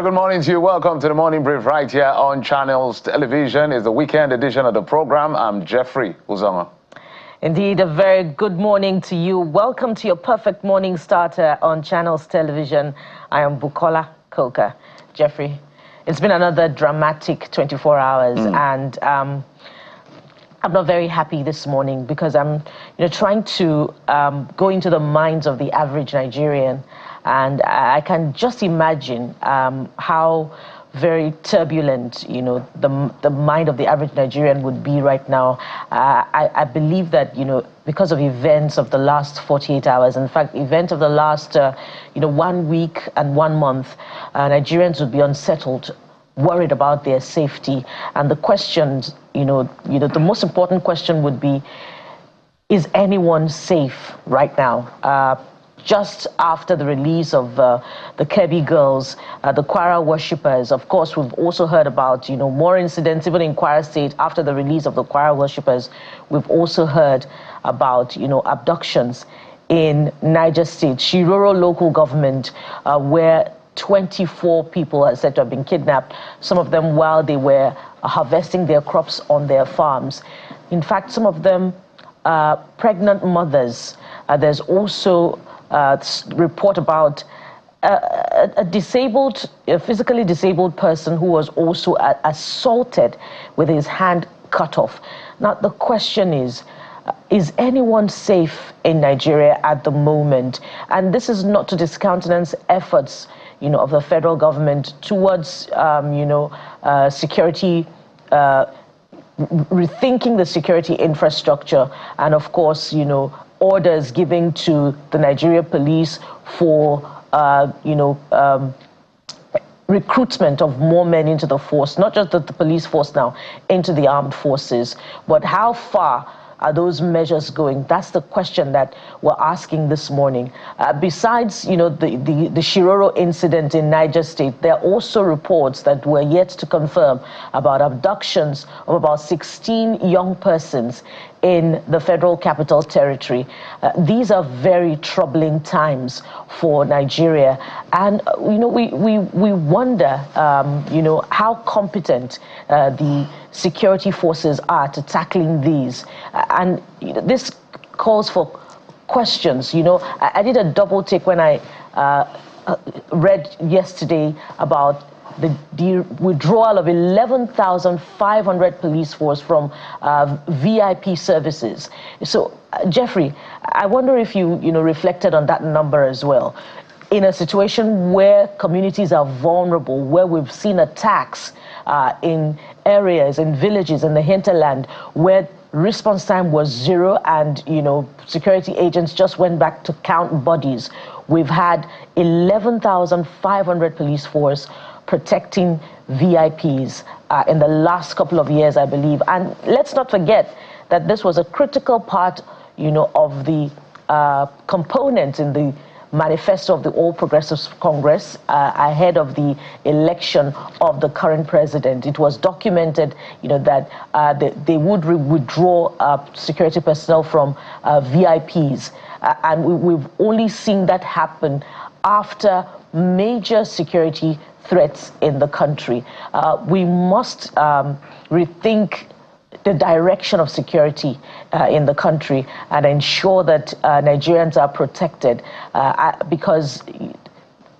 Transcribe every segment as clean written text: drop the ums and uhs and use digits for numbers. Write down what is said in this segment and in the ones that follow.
good morning to you. Welcome to the Morning Brief right here on Channels Television. It's the weekend edition of the program. I'm Jeffrey Uzama. Indeed, a very good morning to you. Welcome to your perfect morning starter on Channels Television. I am Bukola Koka. Jeffrey, it's been another dramatic 24 hours, and I'm not very happy this morning because I'm trying to go into the minds of the average Nigerian, and I can just imagine how very turbulent, the mind of the average Nigerian would be right now. I believe that, because of events of the last 48 hours, in fact, events of the last, 1 week and 1 month, Nigerians would be unsettled, worried about their safety. And the questions, the most important question would be, is anyone safe right now? Just after the release of the Kebbi girls, the Kwara worshippers, of course, we've also heard about, more incidents, even in Kwara State. After the release of the Kwara worshippers, we've also heard about, abductions in Niger State, Shiroro local government, where 24 people are said to have been kidnapped, some of them while they were harvesting their crops on their farms. In fact, some of them pregnant mothers. There's also report about a physically disabled person who was also assaulted with his hand cut off. Now, the question is anyone safe in Nigeria at the moment? And this is not to discountenance efforts, of the federal government towards, security, rethinking the security infrastructure, and of course, orders given to the Nigeria police for, recruitment of more men into the force, not just the police force now, into the armed forces. But how far are those measures going? That's the question that we're asking this morning. Besides, the Shiroro incident in Niger State, there are also reports that we're yet to confirm about abductions of about 16 young persons in the Federal Capital Territory. These are very troubling times for Nigeria, and we wonder, how competent the security forces are to tackling these, and this calls for questions. I did a double take when I read yesterday about the withdrawal of 11,500 police force from VIP services. So, Jeffrey, I wonder if you reflected on that number as well. In a situation where communities are vulnerable, where we've seen attacks in areas, in villages, in the hinterland, where response time was zero and, security agents just went back to count bodies, we've had 11,500 police force protecting VIPs in the last couple of years, I believe. And let's not forget that this was a critical part, of the component in the manifesto of the All Progressives Congress ahead of the election of the current president. It was documented, that they would withdraw security personnel from VIPs. And we've only seen that happen after major security threats in the country. We must rethink the direction of security in the country and ensure that Nigerians are protected, because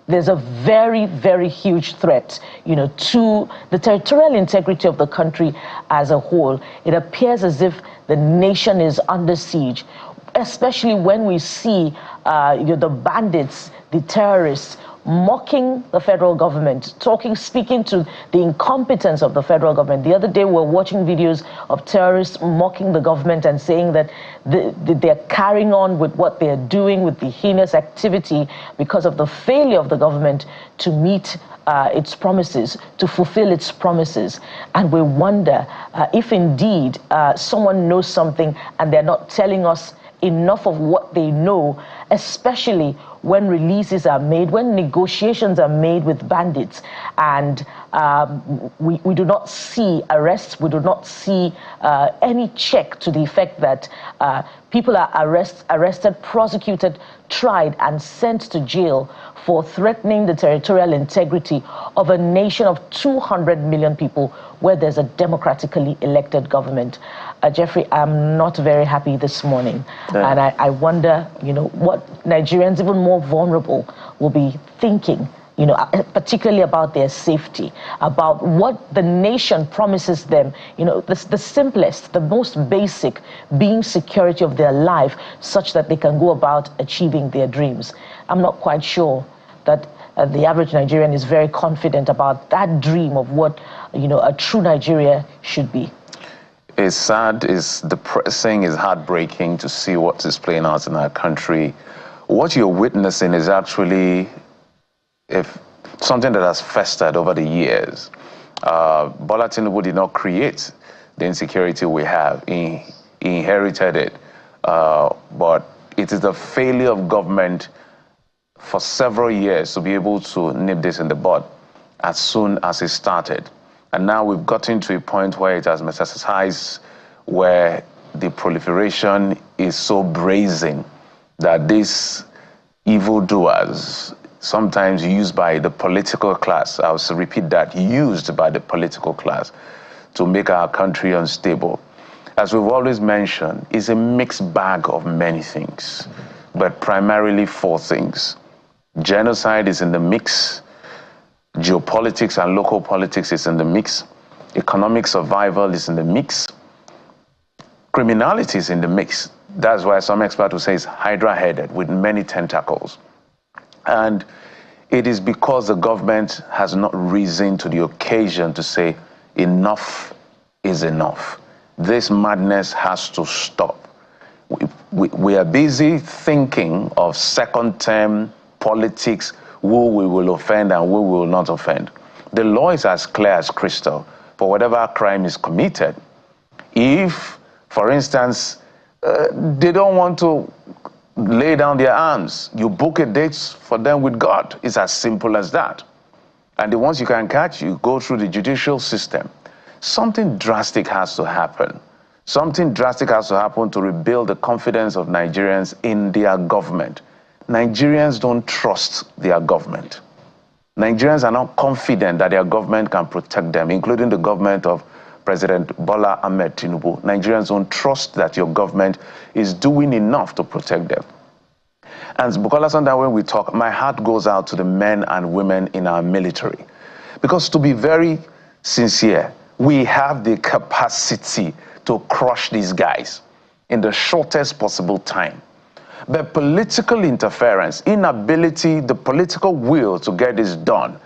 there's a very, very huge threat, to the territorial integrity of the country as a whole. It appears as if the nation is under siege, especially when we see the bandits, the terrorists, mocking the federal government, speaking to the incompetence of the federal government. The other day, we were watching videos of terrorists mocking the government and saying that they're carrying on with what they're doing, with the heinous activity, because of the failure of the government to meet its promises, to fulfill its promises. And we wonder if indeed someone knows something and they're not telling us enough of what they know, especially when releases are made, when negotiations are made with bandits, and we do not see arrests, we do not see any check to the effect that people are arrested, prosecuted, tried, and sent to jail for threatening the territorial integrity of a nation of 200 million people where there's a democratically elected government. Jeffrey, I'm not very happy this morning. Yeah. And I wonder, what Nigerians, even more vulnerable, will be thinking, particularly about their safety, about what the nation promises them, the simplest, the most basic, being security of their life, such that they can go about achieving their dreams. I'm not quite sure that the average Nigerian is very confident about that dream of what, a true Nigeria should be. It's sad, it's depressing, it's heartbreaking to see what is playing out in our country. What you're witnessing is actually something that has festered over the years. Bola Tinubu did not create the insecurity we have. He inherited it. But it is the failure of government for several years to be able to nip this in the bud as soon as it started. And now we've gotten to a point where it has metastasized, where the proliferation is so brazen that these evildoers, sometimes used by the political class, I'll repeat that, used by the political class to make our country unstable, as we've always mentioned, is a mixed bag of many things, but primarily 4 things. Genocide is in the mix. Geopolitics and local politics is in the mix. Economic survival is in the mix. Criminality is in the mix. That's why some experts will say it's hydra-headed with many tentacles. And it is because the government has not risen to the occasion to say enough is enough. This madness has to stop. We are busy thinking of second-term politics, who we will offend and who we will not offend. The law is as clear as crystal for whatever crime is committed. If, for instance, they don't want to lay down their arms, you book a date for them with God. It's as simple as that. And the ones you can catch, you go through the judicial system. Something drastic has to happen. Something drastic has to happen to rebuild the confidence of Nigerians in their government. Nigerians don't trust their government. Nigerians are not confident that their government can protect them, including the government of President Bola Ahmed Tinubu. Nigerians don't trust that your government is doing enough to protect them. And Bukola, sometimes when we talk, my heart goes out to the men and women in our military. Because to be very sincere, we have the capacity to crush these guys in the shortest possible time. But political interference, inability, the political will to get this done,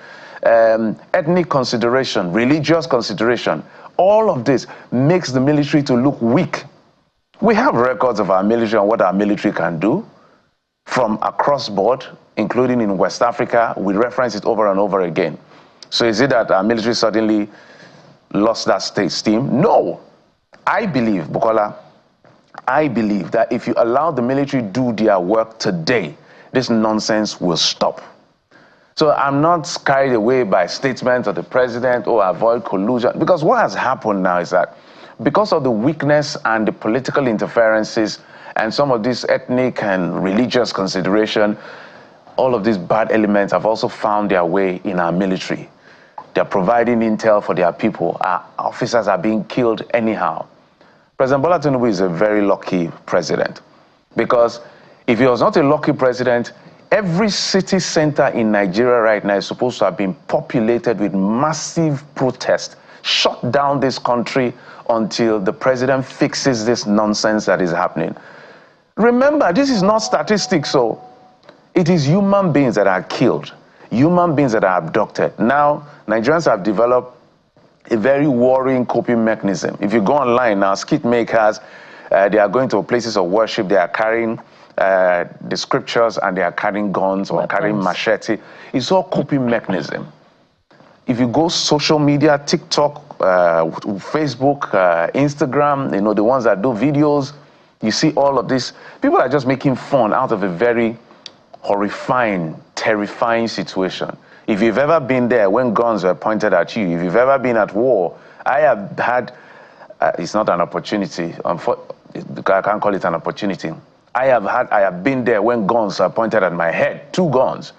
ethnic consideration, religious consideration, all of this makes the military to look weak. We have records of our military and what our military can do from across board, including in West Africa. We reference it over and over again. So is it that our military suddenly lost that steam? No. I believe, Bukola, I believe that if you allow the military to do their work today, this nonsense will stop. So I'm not carried away by statements of the president or avoid collusion, because what has happened now is that because of the weakness and the political interferences and some of this ethnic and religious consideration, all of these bad elements have also found their way in our military. They're providing intel for their people. Our officers are being killed anyhow. President Bola Tinubu is a very lucky president, because if he was not a lucky president, every city center in Nigeria right now is supposed to have been populated with massive protest, shut down this country until the president fixes this nonsense that is happening. Remember, this is not statistics, so it is human beings that are killed, human beings that are abducted. Now, Nigerians have developed a very worrying coping mechanism. If you go online now, skit makers, they are going to places of worship, they are carrying the scriptures and they are carrying guns or carrying machete. It's all coping mechanism. If you go social media, TikTok, Facebook, Instagram, the ones that do videos, you see all of this. People are just making fun out of a very horrifying, terrifying situation. If you've ever been there when guns were pointed at you, if you've ever been at war, I have had, it's not an opportunity, I can't call it an opportunity. I have been there when guns are pointed at my head, 2 guns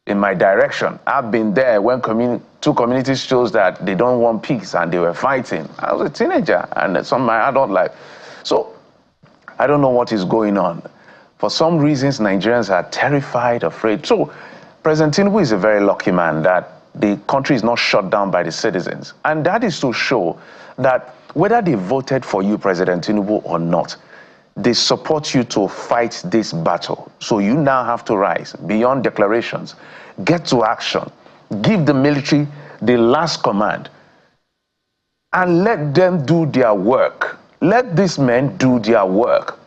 in my direction. I've been there when 2 communities chose that they don't want peace and they were fighting. I was a teenager and some of my adult life. So I don't know what is going on. For some reasons, Nigerians are terrified, afraid. So President Tinubu is a very lucky man that the country is not shut down by the citizens. And that is to show that whether they voted for you, President Tinubu, or not, they support you to fight this battle. So you now have to rise beyond declarations, get to action, give the military the last command, and let them do their work. Let these men do their work.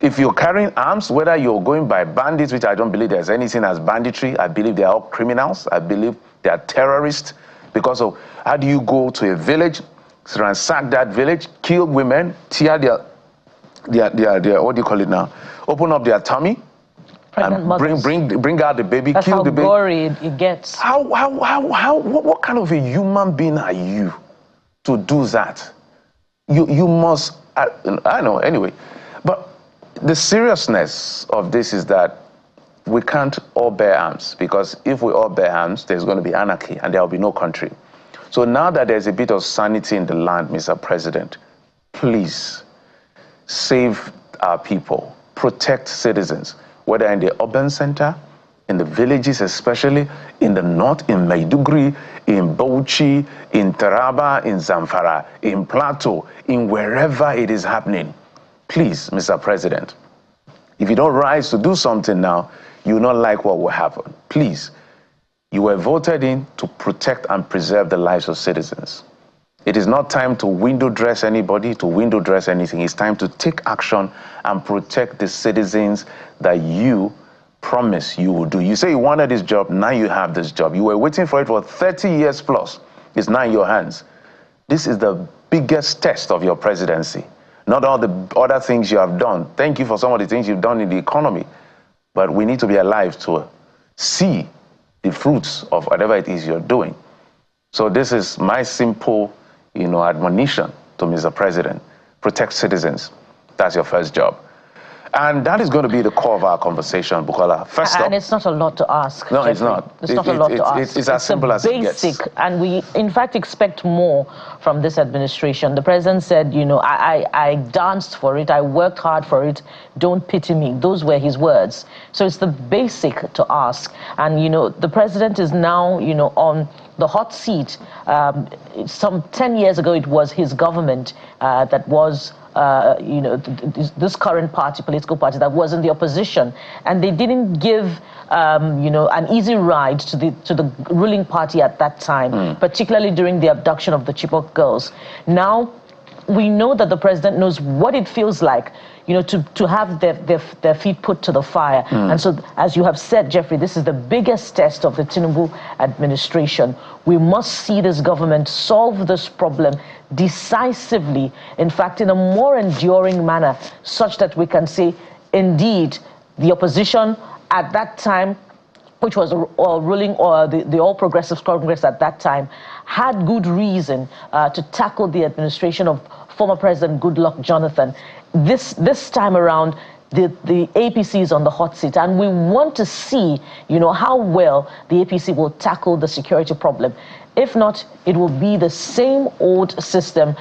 If you're carrying arms, whether you're going by bandits, which I don't believe there's anything as banditry, I believe they are all criminals, I believe they are terrorists, because of how do you go to a village, ransack that village, kill women, tear their what do you call it now? Open up their tummy and bring out the baby, That's kill the baby. That's how gory it gets. What kind of a human being are you to do that? You must, I know, anyway. But the seriousness of this is that we can't all bear arms, because if we all bear arms, there's going to be anarchy and there will be no country. So now that there's a bit of sanity in the land, Mr. President, please save our people, protect citizens, whether in the urban center, in the villages especially, in the north, in Maiduguri, in Bauchi, in Taraba, in Zamfara, in Plateau, in wherever it is happening. Please, Mr. President, if you don't rise to do something now, you will not like what will happen. Please, you were voted in to protect and preserve the lives of citizens. It is not time to window dress anybody, to window dress anything. It's time to take action and protect the citizens that you promise you will do. You say you wanted this job, now you have this job. You were waiting for it for 30 years plus. It's now in your hands. This is the biggest test of your presidency. Not all the other things you have done. Thank you for some of the things you've done in the economy. But we need to be alive to see the fruits of whatever it is you're doing. So this is my simple, admonition to Mr. President. Protect citizens. That's your first job. And that is going to be the core of our conversation, Bukola. First up, it's not a lot to ask. No, Jeffrey. it's not. It's not a lot to ask. It's as simple as it gets. Basic, and we, in fact, expect more from this administration. The president said, I danced for it, I worked hard for it, don't pity me. Those were his words. So it's the basic to ask. And, the president is now, on the hot seat. Some 10 years ago, it was his government that was this current party, political party, that was in the opposition, and they didn't give an easy ride to the ruling party at that time, particularly during the abduction of the Chibok girls. Now we know that the president knows what it feels like, to have their feet put to the fire. And so, as you have said, Jeffrey, this is the biggest test of the Tinubu administration. We must see this government solve this problem decisively, in fact, in a more enduring manner, such that we can say, indeed, the opposition at that time, which was ruling, or the All Progressives Congress at that time, had good reason to tackle the administration of former President Goodluck Jonathan. This time around, the APC is on the hot seat, and we want to see, how well the APC will tackle the security problem. If not, it will be the same old system,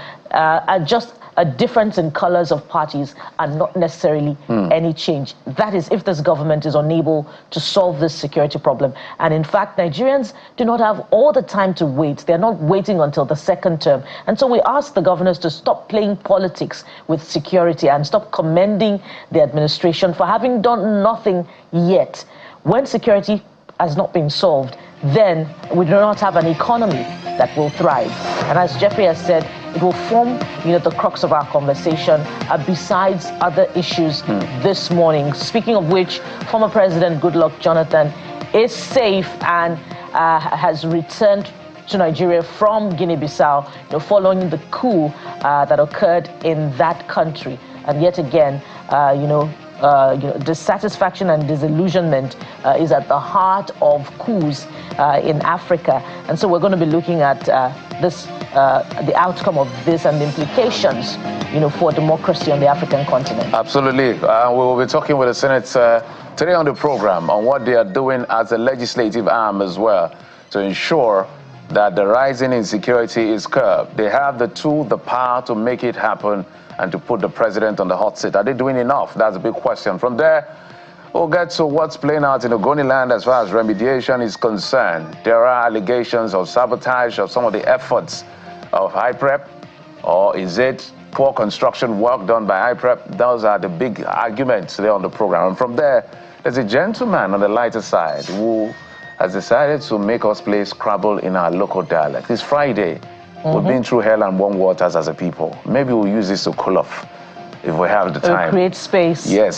just a difference in colors of parties and not necessarily any change. That is, if this government is unable to solve this security problem. And in fact, Nigerians do not have all the time to wait. They're not waiting until the second term. And so we ask the governors to stop playing politics with security and stop commending the administration for having done nothing yet. When security has not been solved, then we do not have an economy that will thrive. And as Jeffrey has said, it will form, the crux of our conversation, besides other issues this morning. Speaking of which, former President Goodluck Jonathan is safe and has returned to Nigeria from Guinea-Bissau, following the coup that occurred in that country. And yet again, dissatisfaction and disillusionment is at the heart of coups in Africa. And so we're going to be looking at the outcome of this and the implications, for democracy on the African continent. Absolutely. We will be talking with the Senate today on the program on what they are doing as a legislative arm as well to ensure that the rising insecurity is curbed. They have the tool, the power to make it happen and to put the president on the hot seat. Are they doing enough? That's a big question. From there, we'll get to what's playing out in Ogoni land as far as remediation is concerned. There are allegations of sabotage of some of the efforts of IPREP, or is it poor construction work done by IPREP? Those are the big arguments today on the program. And from there, there's a gentleman on the lighter side who has decided to make us play Scrabble in our local dialect. It's Friday. We've been through hell and warm waters as a people. Maybe we'll use this to cool off if we have the time. Create space. Yes.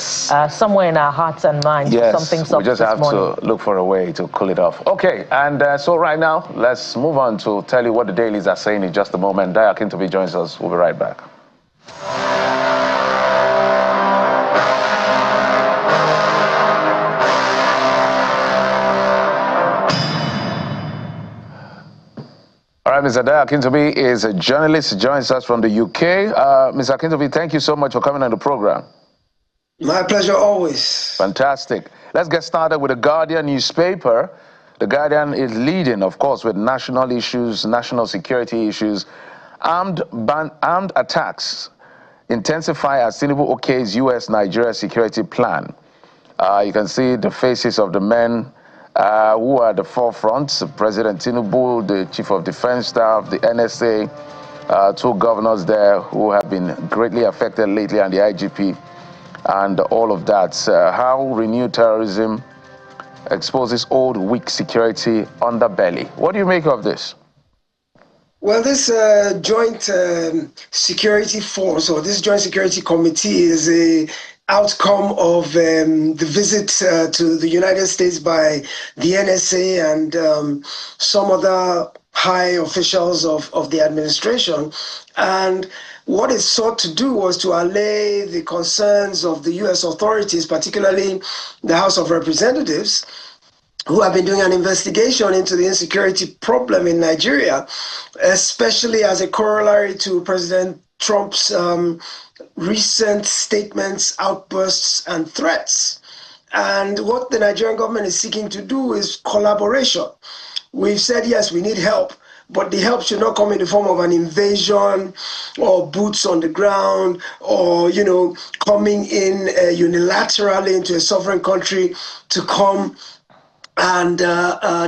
Somewhere in our hearts and minds. Yes, Something we just have to look for a way to cool it off. Okay, and so right now, let's move on to tell you what the dailies are saying in just a moment. Daya Akintobi joins us. We'll be right back. All right, Mr. Daya Akintobi is a journalist, joins us from the UK. Mr. Akintobi, thank you so much for coming on the program. My pleasure always. Fantastic. Let's get started with the Guardian newspaper. The Guardian is leading, of course, with national issues, national security issues. Armed attacks intensify as Tinubu okays U.S.-Nigeria security plan. You can see the faces of the men who are at the forefront. President Tinubu, the Chief of Defense Staff, the NSA, two governors there who have been greatly affected lately, and the IGP, and all of that. How renewed terrorism exposes old, weak security underbelly. What do you make of this? Well, this joint security force, or this joint security committee, is a outcome of the visit to the United States by the NSA and some other high officials of the administration. And what it sought to do was to allay the concerns of the U.S. authorities, particularly the House of Representatives, who have been doing an investigation into the insecurity problem in Nigeria, especially as a corollary to President Trump's recent statements, outbursts, and threats. And what the Nigerian government is seeking to do is collaboration. We've said, yes, we need help, but the help should not come in the form of an invasion or boots on the ground or, coming in unilaterally into a sovereign country to come and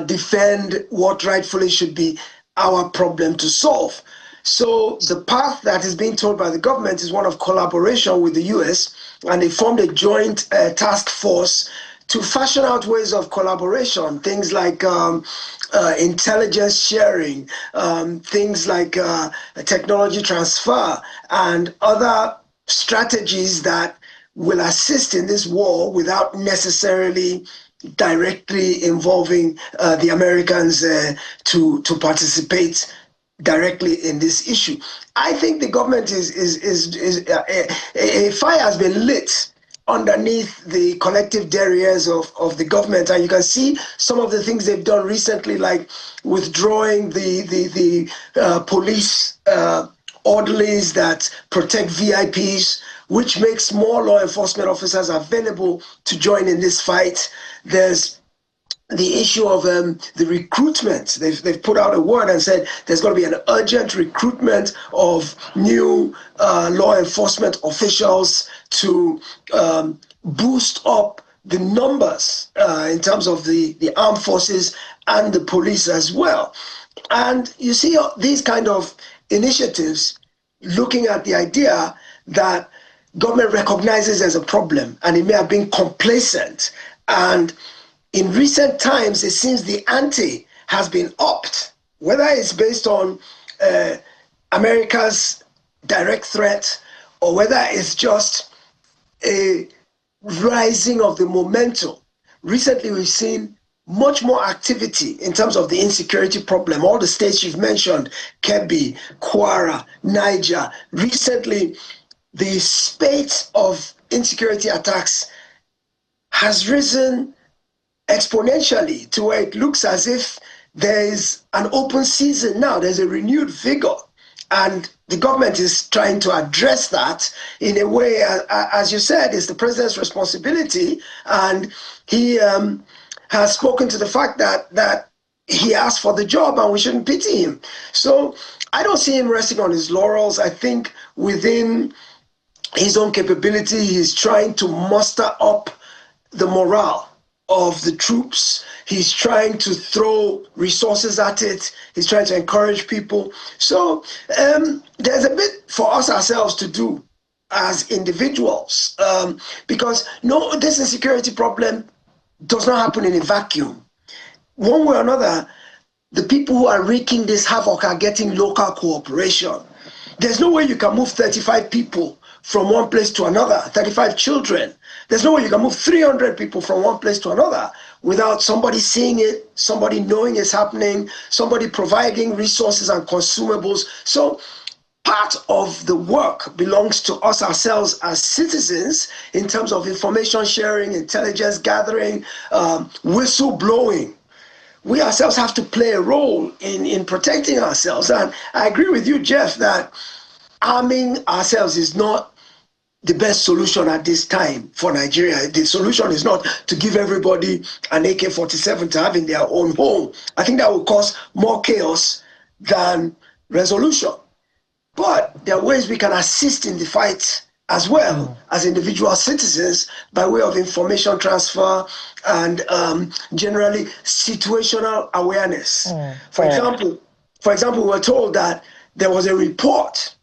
defend what rightfully should be our problem to solve. So the path that is being told by the government is one of collaboration with the US, and they formed a joint task force to fashion out ways of collaboration, things like intelligence sharing, things like technology transfer, and other strategies that will assist in this war without necessarily directly involving the Americans to participate directly in this issue. I think the government a fire has been lit underneath the collective derrieres of the government, and you can see some of the things they've done recently, like withdrawing the police orderlies that protect VIPs, which makes more law enforcement officers available to join in this fight. There's the issue of the recruitment. They've put out a word and said there's going to be an urgent recruitment of new law enforcement officials to boost up the numbers in terms of the armed forces and the police as well. And you see these kind of initiatives looking at the idea that government recognizes there's a problem and it may have been complacent. And in recent times, it seems the ante has been upped, whether it's based on America's direct threat or whether it's just a rising of the momentum. Recently, we've seen much more activity in terms of the insecurity problem. All the states you've mentioned, Kebbi, Kwara, Niger. Recently, the spate of insecurity attacks has risen exponentially to where it looks as if there is an open season now. There's a renewed vigor, and the government is trying to address that in a way, as you said, it's the president's responsibility, and he has spoken to the fact that he asked for the job and we shouldn't pity him. So I don't see him resting on his laurels. I think within his own capability, he's trying to muster up the morale of the troops. He's trying to throw resources at it. He's trying to encourage people. So there's a bit for us ourselves to do as individuals, because no, this insecurity problem does not happen in a vacuum. One way or another, the people who are wreaking this havoc are getting local cooperation. There's no way you can move 35 people from one place to another, 35 children. There's no way you can move 300 people from one place to another without somebody seeing it, somebody knowing it's happening, somebody providing resources and consumables. So part of the work belongs to us ourselves as citizens in terms of information sharing, intelligence gathering, whistle blowing. We ourselves have to play a role in protecting ourselves. And I agree with you, Jeff, that arming ourselves is not the best solution at this time for Nigeria. The solution is not to give everybody an AK-47 to have in their own home. I think that will cause more chaos than resolution. But there are ways we can assist in the fight as well as individual citizens by way of information transfer and generally situational awareness. For example, we were told that there was a report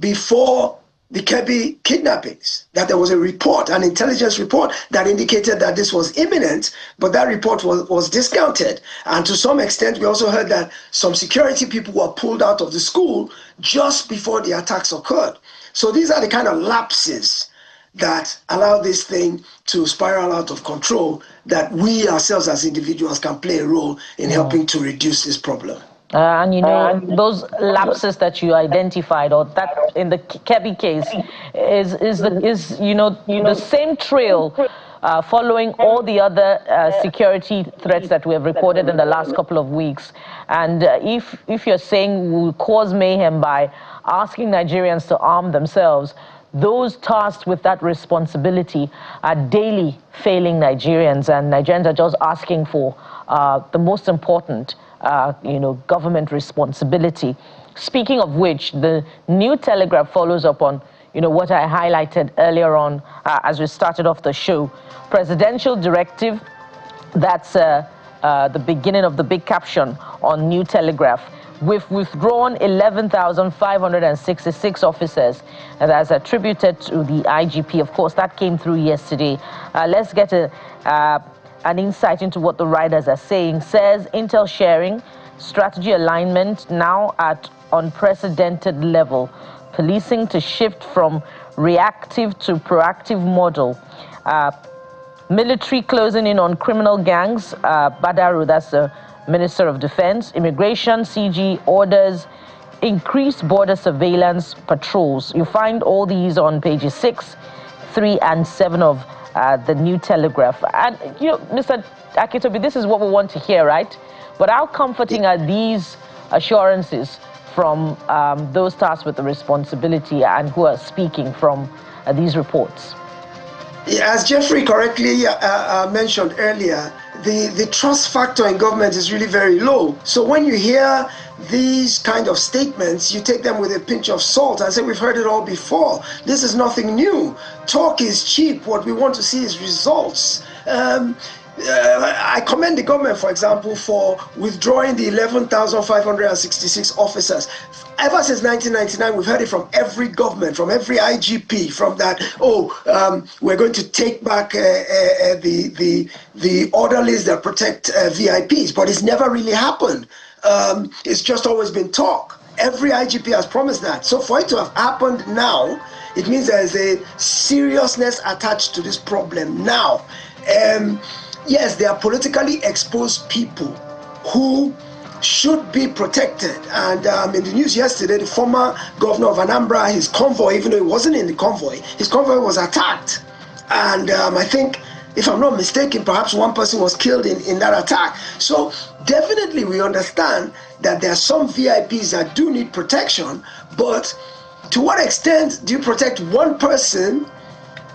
before the Kebbi kidnappings, that there was a report, an intelligence report that indicated that this was imminent, but that report was discounted. And to some extent, we also heard that some security people were pulled out of the school just before the attacks occurred. So these are the kind of lapses that allow this thing to spiral out of control, that we ourselves as individuals can play a role in helping to reduce this problem. And you know, those lapses that you identified, or that in the Kebbi case, is the same trail following all the other security threats that we have recorded in the last couple of weeks. And if you're saying we'll cause mayhem by asking Nigerians to arm themselves, those tasked with that responsibility are daily failing Nigerians, and Nigerians are just asking for the most important government responsibility. Speaking of which, the New Telegraph follows up on, what I highlighted earlier on as we started off the show. Presidential directive, that's the beginning of the big caption on New Telegraph. We've withdrawn 11,566 officers, and that's attributed to the IGP. Of course, that came through yesterday. Let's get an insight into what the writers are saying. Says intel sharing, strategy alignment now at unprecedented level. Policing to shift from reactive to proactive model. Military closing in on criminal gangs. Badaru, that's the Minister of Defense. Immigration, CG orders, increased border surveillance patrols. You find all these on pages 6, 3, and 7 of the New Telegraph. And, Mr. Akitobi, this is what we want to hear, right? But how comforting are these assurances from those tasked with the responsibility and who are speaking from these reports? Yeah, as Jeffrey correctly mentioned earlier, the trust factor in government is really very low. So when you hear these kind of statements, you take them with a pinch of salt and say, we've heard it all before. This is nothing new. Talk is cheap. What we want to see is results. I commend the government, for example, for withdrawing the 11,566 officers. Ever since 1999, we've heard it from every government, from every IGP, from that, we're going to take back the orderlies that protect VIPs, but it's never really happened. It's just always been talk. Every IGP has promised that. So for it to have happened now, it means there is a seriousness attached to this problem now. Yes, they are politically exposed people who should be protected. And in the news yesterday, the former governor of Anambra, his convoy, even though he wasn't in the convoy, his convoy was attacked. And I think, if I'm not mistaken, perhaps one person was killed in that attack. So definitely we understand that there are some VIPs that do need protection, but to what extent do you protect one person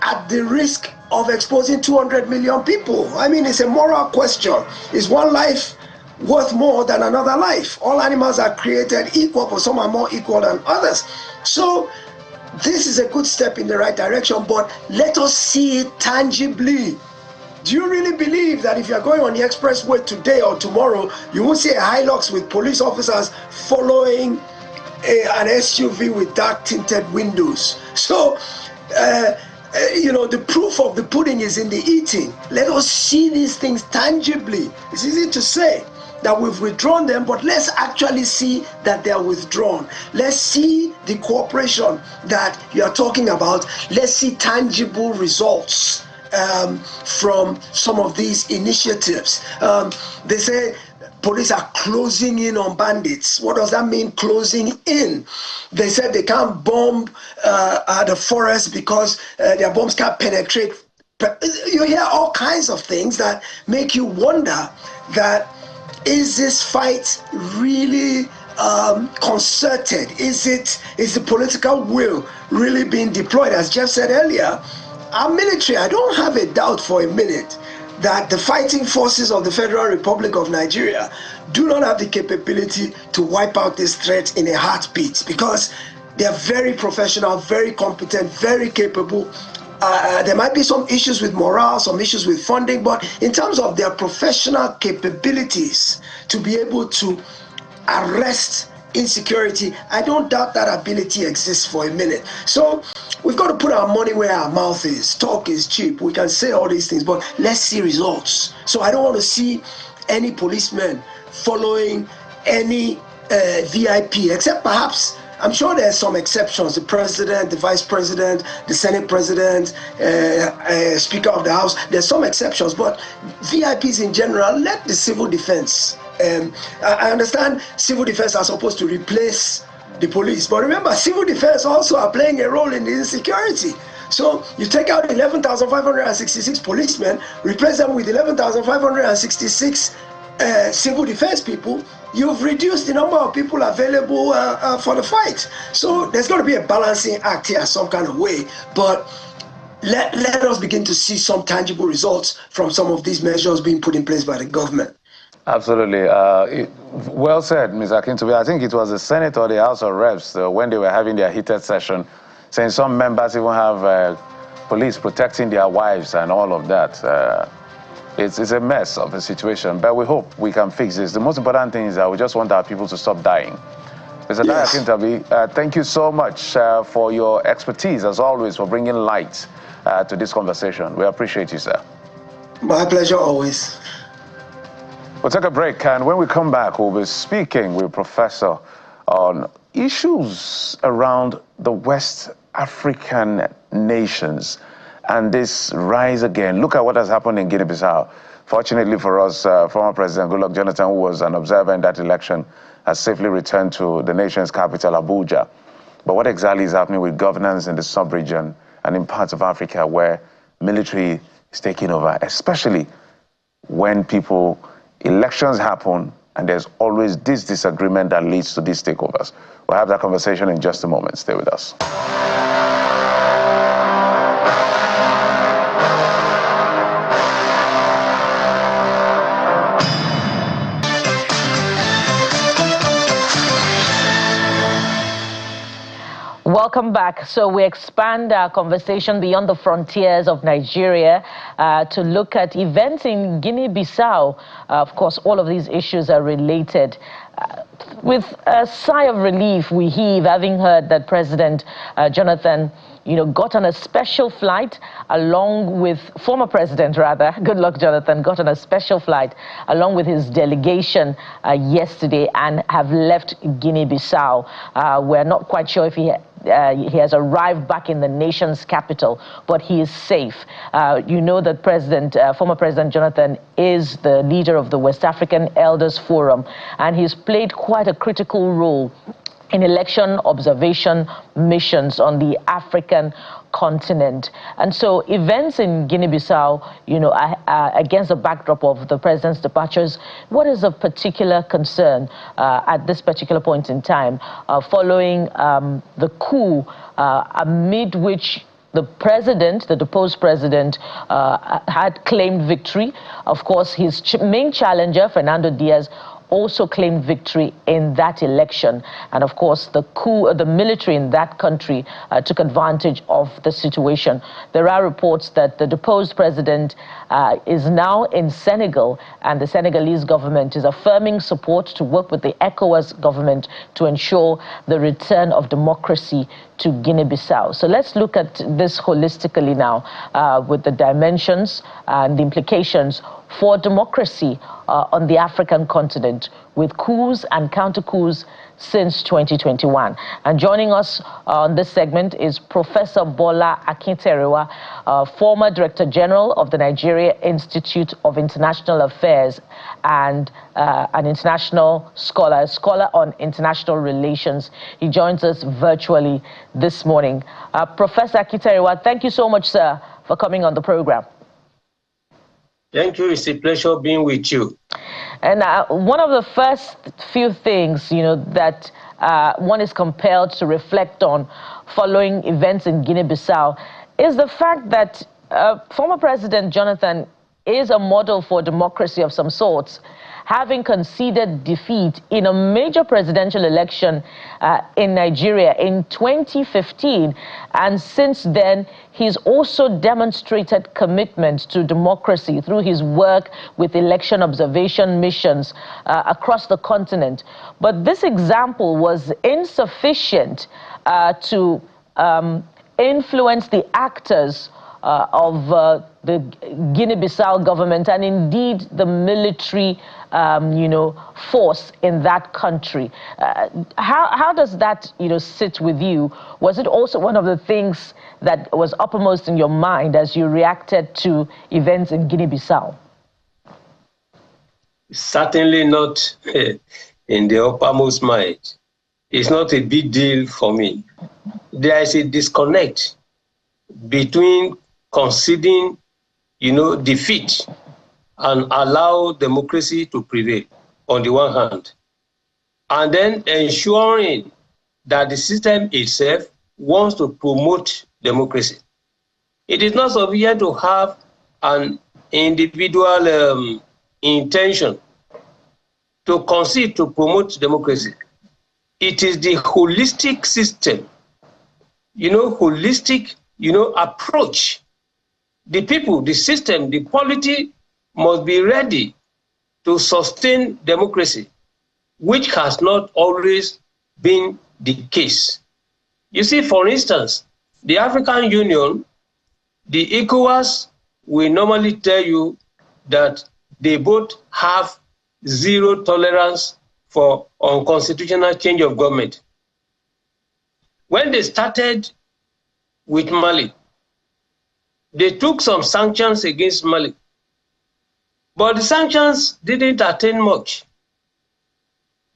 at the risk of exposing 200 million people? I mean, it's a moral question. Is one life worth more than another life? All animals are created equal, but some are more equal than others. So this is a good step in the right direction, but let us see it tangibly. Do you really believe that if you're going on the expressway today or tomorrow, you won't see a Hilux with police officers following an SUV with dark tinted windows? So, the proof of the pudding is in the eating. Let us see these things tangibly. It's easy to say that we've withdrawn them, but let's actually see that they are withdrawn. Let's see the cooperation that you are talking about. Let's see tangible results from some of these initiatives. They say police are closing in on bandits. What does that mean, closing in? They said they can't bomb the forest because their bombs can't penetrate. You hear all kinds of things that make you wonder that, is this fight really concerted? Is the political will really being deployed? As Jeff said earlier, our military, I don't have a doubt for a minute that the fighting forces of the Federal Republic of Nigeria do not have the capability to wipe out this threat in a heartbeat, because they are very professional, very competent, very capable. There might be some issues with morale, some issues with funding, but in terms of their professional capabilities to be able to arrest insecurity, I don't doubt that ability exists for a minute. So we've got to put our money where our mouth is. Talk is cheap. We can say all these things, but let's see results. So I don't want to see any policemen following any VIP, except perhaps, I'm sure there's some exceptions, the president, the vice president, the Senate president, Speaker of the House. There's some exceptions, but VIPs in general, let the civil defense. I understand civil defense are supposed to replace the police, but remember, civil defense also are playing a role in the insecurity. So you take out 11,566 policemen, replace them with 11,566 civil defense people, you've reduced the number of people available for the fight. So there's going to be a balancing act here some kind of way, but let us begin to see some tangible results from some of these measures being put in place by the government. Absolutely. Well said, Ms. Akintobi. I think it was the Senate or the House of Reps when they were having their heated session, saying some members even have police protecting their wives and all of that. It's a mess of a situation, but we hope we can fix this. The most important thing is that we just want our people to stop dying. Mr. Yes. Akintobi, thank you so much for your expertise, as always, for bringing light to this conversation. We appreciate you, sir. My pleasure, always. We'll take a break, and when we come back, we'll be speaking with Professor on issues around the West African nations and this rise again. Look at what has happened in Guinea-Bissau. Fortunately for us, former President Goodluck Jonathan, who was an observer in that election, has safely returned to the nation's capital, Abuja. But what exactly is happening with governance in the sub-region and in parts of Africa where military is taking over, especially when elections happen and there's always this disagreement that leads to these takeovers? We'll have that conversation in just a moment. Stay with us. Welcome back. So we expand our conversation beyond the frontiers of Nigeria to look at events in Guinea-Bissau. Of course, all of these issues are related. With a sigh of relief, we heave, having heard that President Jonathan got on a special flight along with former president, Goodluck Jonathan, got on a special flight along with his delegation yesterday and have left Guinea-Bissau. We're not quite sure if he has arrived back in the nation's capital, but he is safe. You know that former President Jonathan is the leader of the West African Elders Forum, and he's played quite a critical role in election observation missions on the African continent. And so events in Guinea-Bissau, against the backdrop of the president's departures, what is of particular concern at this particular point in time, following the coup amid which the president, the deposed president, had claimed victory. Of course, his main challenger, Fernando Diaz, also claimed victory in that election. And of course, the coup, the military in that country took advantage of the situation. There are reports that the deposed president is now in Senegal, and the Senegalese government is affirming support to work with the ECOWAS government to ensure the return of democracy to Guinea-Bissau. So let's look at this holistically now, with the dimensions and the implications for democracy on the African continent, with coups and counter-coups since 2021. And joining us on this segment is Professor Bola Akinterewa, former Director General of the Nigeria Institute of International Affairs and an international scholar, a scholar on international relations. He joins us virtually this morning. Professor Akinterewa, thank you so much, sir, for coming on the program. Thank you. It's a pleasure being with you. And one of the first few things, that one is compelled to reflect on following events in Guinea-Bissau is the fact that former President Jonathan is a model for democracy of some sorts, having conceded defeat in a major presidential election in Nigeria in 2015. And since then, he's also demonstrated commitment to democracy through his work with election observation missions across the continent. But this example was insufficient to influence the actors of the Guinea-Bissau government and indeed the military force in that country. How does that sit with you? Was it also one of the things that was uppermost in your mind as you reacted to events in Guinea-Bissau? Certainly not in the uppermost mind. It's not a big deal for me. There is a disconnect between conceding, defeat and allow democracy to prevail on the one hand, and then ensuring that the system itself wants to promote democracy. It is not sufficient to have an individual intention to concede to promote democracy. It is the holistic system, holistic, approach. The people, the system, the polity must be ready to sustain democracy, which has not always been the case. You see, for instance, the African Union, the ECOWAS will normally tell you that they both have zero tolerance for unconstitutional change of government. When they started with Mali, they took some sanctions against Mali, but the sanctions didn't attain much.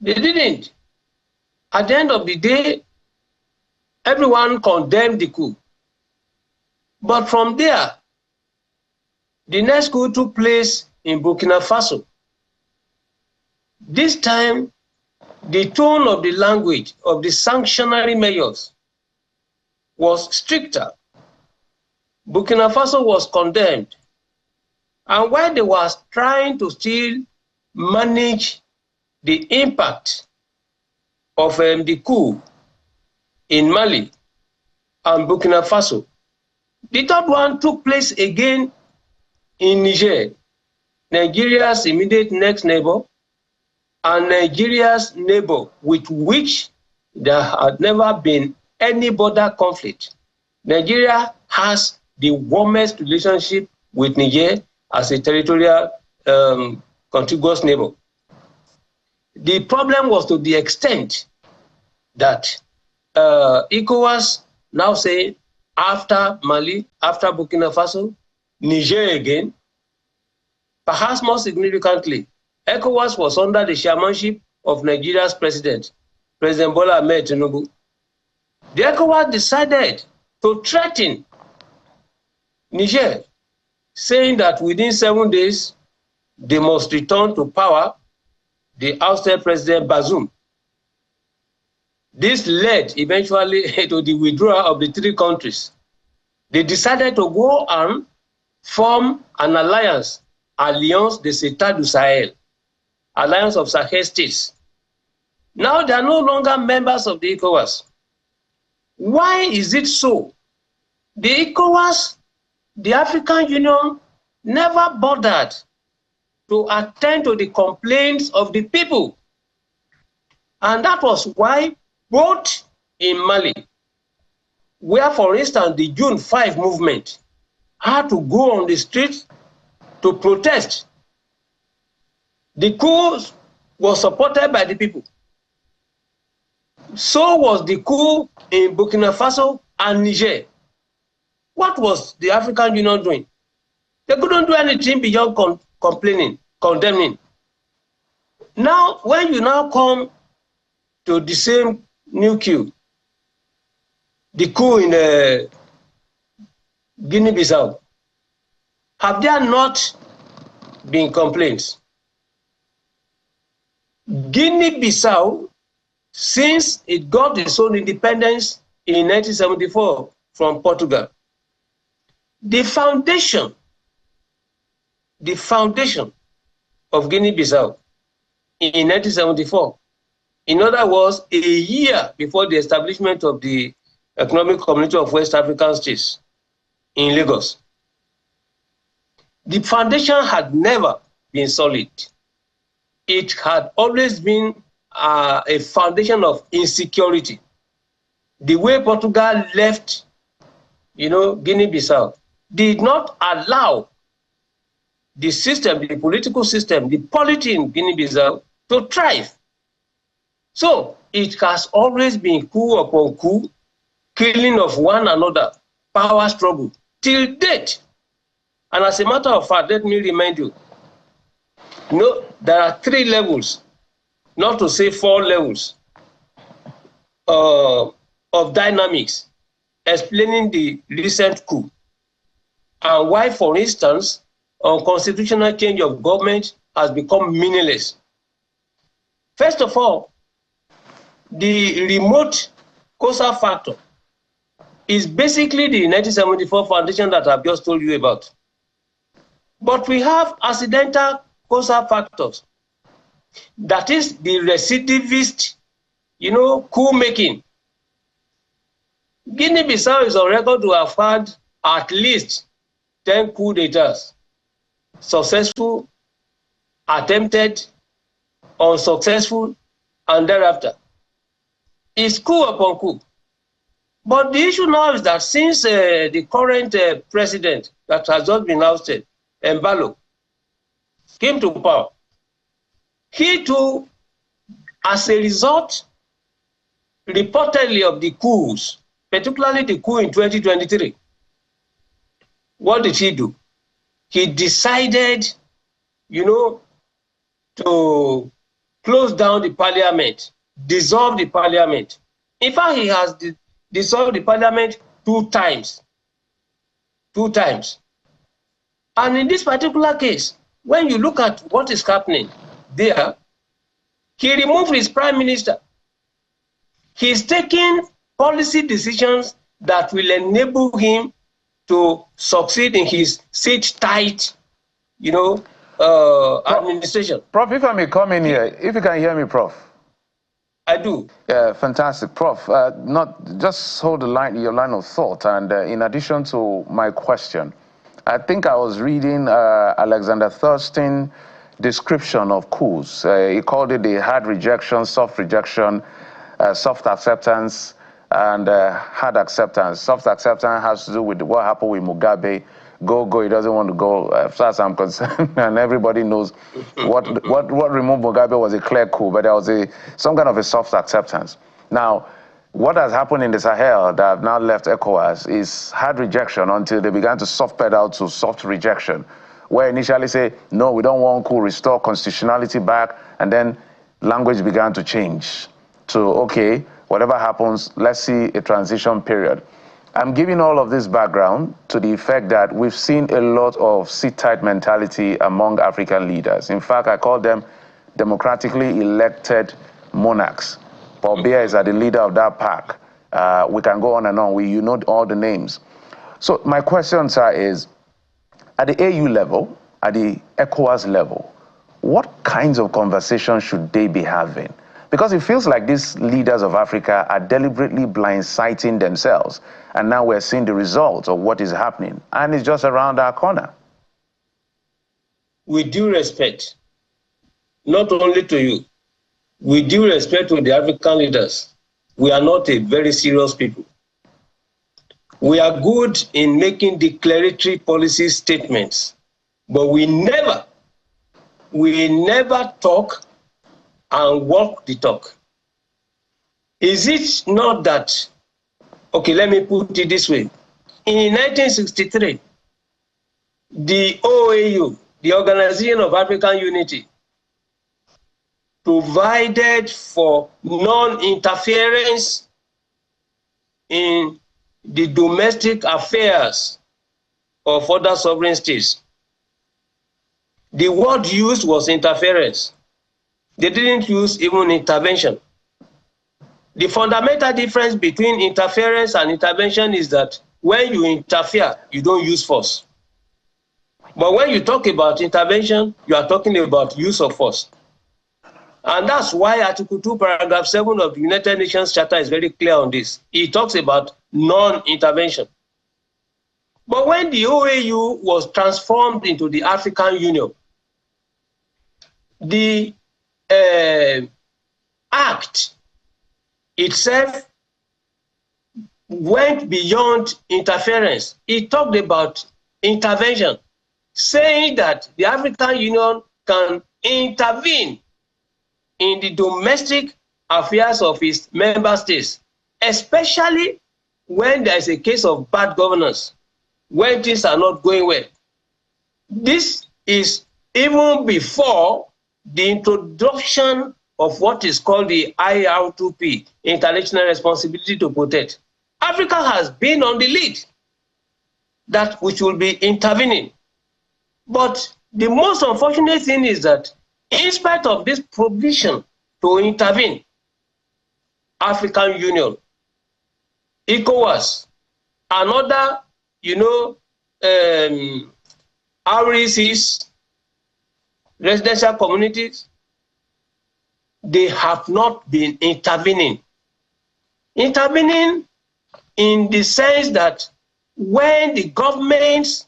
They didn't. At the end of the day, everyone condemned the coup. But from there, the next coup took place in Burkina Faso. This time, the tone of the language of the sanctionary measures was stricter. Burkina Faso was condemned. And while they were trying to still manage the impact of the coup in Mali and Burkina Faso, the third one took place again in Niger, Nigeria's immediate next neighbor, and Nigeria's neighbor with which there had never been any border conflict. Nigeria has the warmest relationship with Niger as a territorial contiguous neighbor. The problem was to the extent that ECOWAS now say after Mali, after Burkina Faso, Niger again, perhaps more significantly, ECOWAS was under the chairmanship of Nigeria's President Bola Ahmed Tinubu. The ECOWAS decided to threaten Niger, saying that within 7 days, they must return to power the ousted President Bazoum. This led eventually to the withdrawal of the three countries. They decided to go and form an alliance, Alliance des États du Sahel, Alliance of Sahel states. Now they are no longer members of the ECOWAS. Why is it so? The ECOWAS, the African Union, never bothered to attend to the complaints of the people. And that was why both in Mali, where, for instance, the June 5 movement had to go on the streets to protest. The coup was supported by the people. So was the coup in Burkina Faso and Niger. What was the African Union doing? They couldn't do anything beyond complaining, condemning. Now, when you now come to the same new coup, the coup in Guinea-Bissau, have there not been complaints? Guinea-Bissau, since it got its own independence in 1974 from Portugal, the foundation of Guinea-Bissau in 1974, in other words, a year before the establishment of the Economic Community of West African States in Lagos, the foundation had never been solid. It had always been a foundation of insecurity. The way Portugal left, Guinea-Bissau, did not allow the system, the political system, the polity in Guinea-Bissau to thrive. So it has always been coup upon coup, killing of one another, power struggle, till date. And as a matter of fact, let me remind you, there are 3 levels, not to say 4 levels, of dynamics explaining the recent coup. And why, for instance, unconstitutional change of government has become meaningless. First of all, the remote causal factor is basically the 1974 foundation that I've just told you about. But we have accidental causal factors. That is the recidivist, coup making. Guinea-Bissau is on record to have had at least 10 coup d'etats. Successful, attempted, unsuccessful, and thereafter. It's coup upon coup. But the issue now is that since the current president that has just been ousted, Mbalo, came to power, he too, as a result, reportedly of the coups, particularly the coup in 2023, what did he do? He decided, to close down the parliament, dissolve the parliament. In fact, he has dissolved the parliament 2 times. 2 times. And in this particular case, when you look at what is happening there, he removed his prime minister. He's taking policy decisions that will enable him to succeed in his sit-tight, administration. Prof, if I may come in here, if you can hear me, Prof. I do. Yeah, fantastic, Prof. Just hold your line of thought. And in addition to my question, I think I was reading Alexander Thurston's description of coups. He called it the hard rejection, soft acceptance, and hard acceptance. Soft acceptance has to do with what happened with Mugabe. Go, he doesn't want to go, as far as I'm concerned, and everybody knows what removed Mugabe was a clear coup, but there was some kind of a soft acceptance. Now, what has happened in the Sahel that have now left ECOWAS is hard rejection until they began to soft pedal to soft rejection, where initially say, no, we don't want coup, restore constitutionality back, and then language began to change to, okay, whatever happens, let's see a transition period. I'm giving all of this background to the effect that we've seen a lot of sit-tight mentality among African leaders. In fact, I call them democratically elected monarchs. Paul Biya is the leader of that pack. We can go on and on. You know all the names. So my question, sir, is at the AU level, at the ECOWAS level, what kinds of conversations should they be having? Because it feels like these leaders of Africa are deliberately blindsiding themselves. And now we're seeing the results of what is happening. And it's just around our corner. With due respect, not only to you, with due respect to the African leaders, we are not a very serious people. We are good in making declaratory policy statements, but we never talk and walk the talk. Is it not that, okay, let me put it this way. In 1963, the OAU, the Organization of African Unity, provided for non-interference in the domestic affairs of other sovereign states. The word used was interference. They didn't use even intervention. The fundamental difference between interference and intervention is that when you interfere, you don't use force. But when you talk about intervention, you are talking about use of force. And that's why Article 2, Paragraph 7 of the United Nations Charter is very clear on this. It talks about non-intervention. But when the OAU was transformed into the African Union, the act itself went beyond interference. It talked about intervention, saying that the African Union can intervene in the domestic affairs of its member states, especially when there is a case of bad governance, when things are not going well. This is even before the introduction of what is called the IR2P, International Responsibility to Protect. Africa has been on the lead that we should be intervening. But the most unfortunate thing is that in spite of this provision to intervene, African Union, ECOWAS, and other, RECs, residential communities, they have not been intervening. Intervening in the sense that when the governments,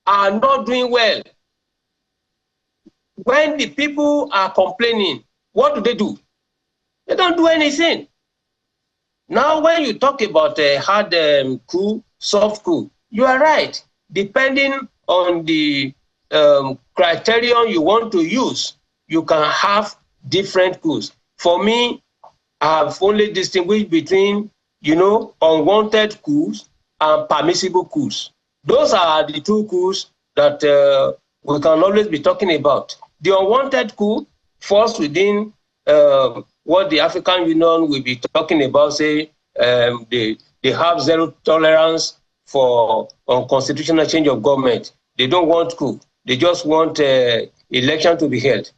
are not doing well, when the people are complaining, what do? They don't do anything. Now, when you talk about a hard coup, soft coup, you are right. Depending on the criterion you want to use, you can have different coups. For me, I've only distinguished between, unwanted coups and permissible coups. Those are the two coups that we can always be talking about. The unwanted coup falls within what the African Union will be talking about, say they have zero tolerance for unconstitutional change of government. They don't want coup. They just want election to be held.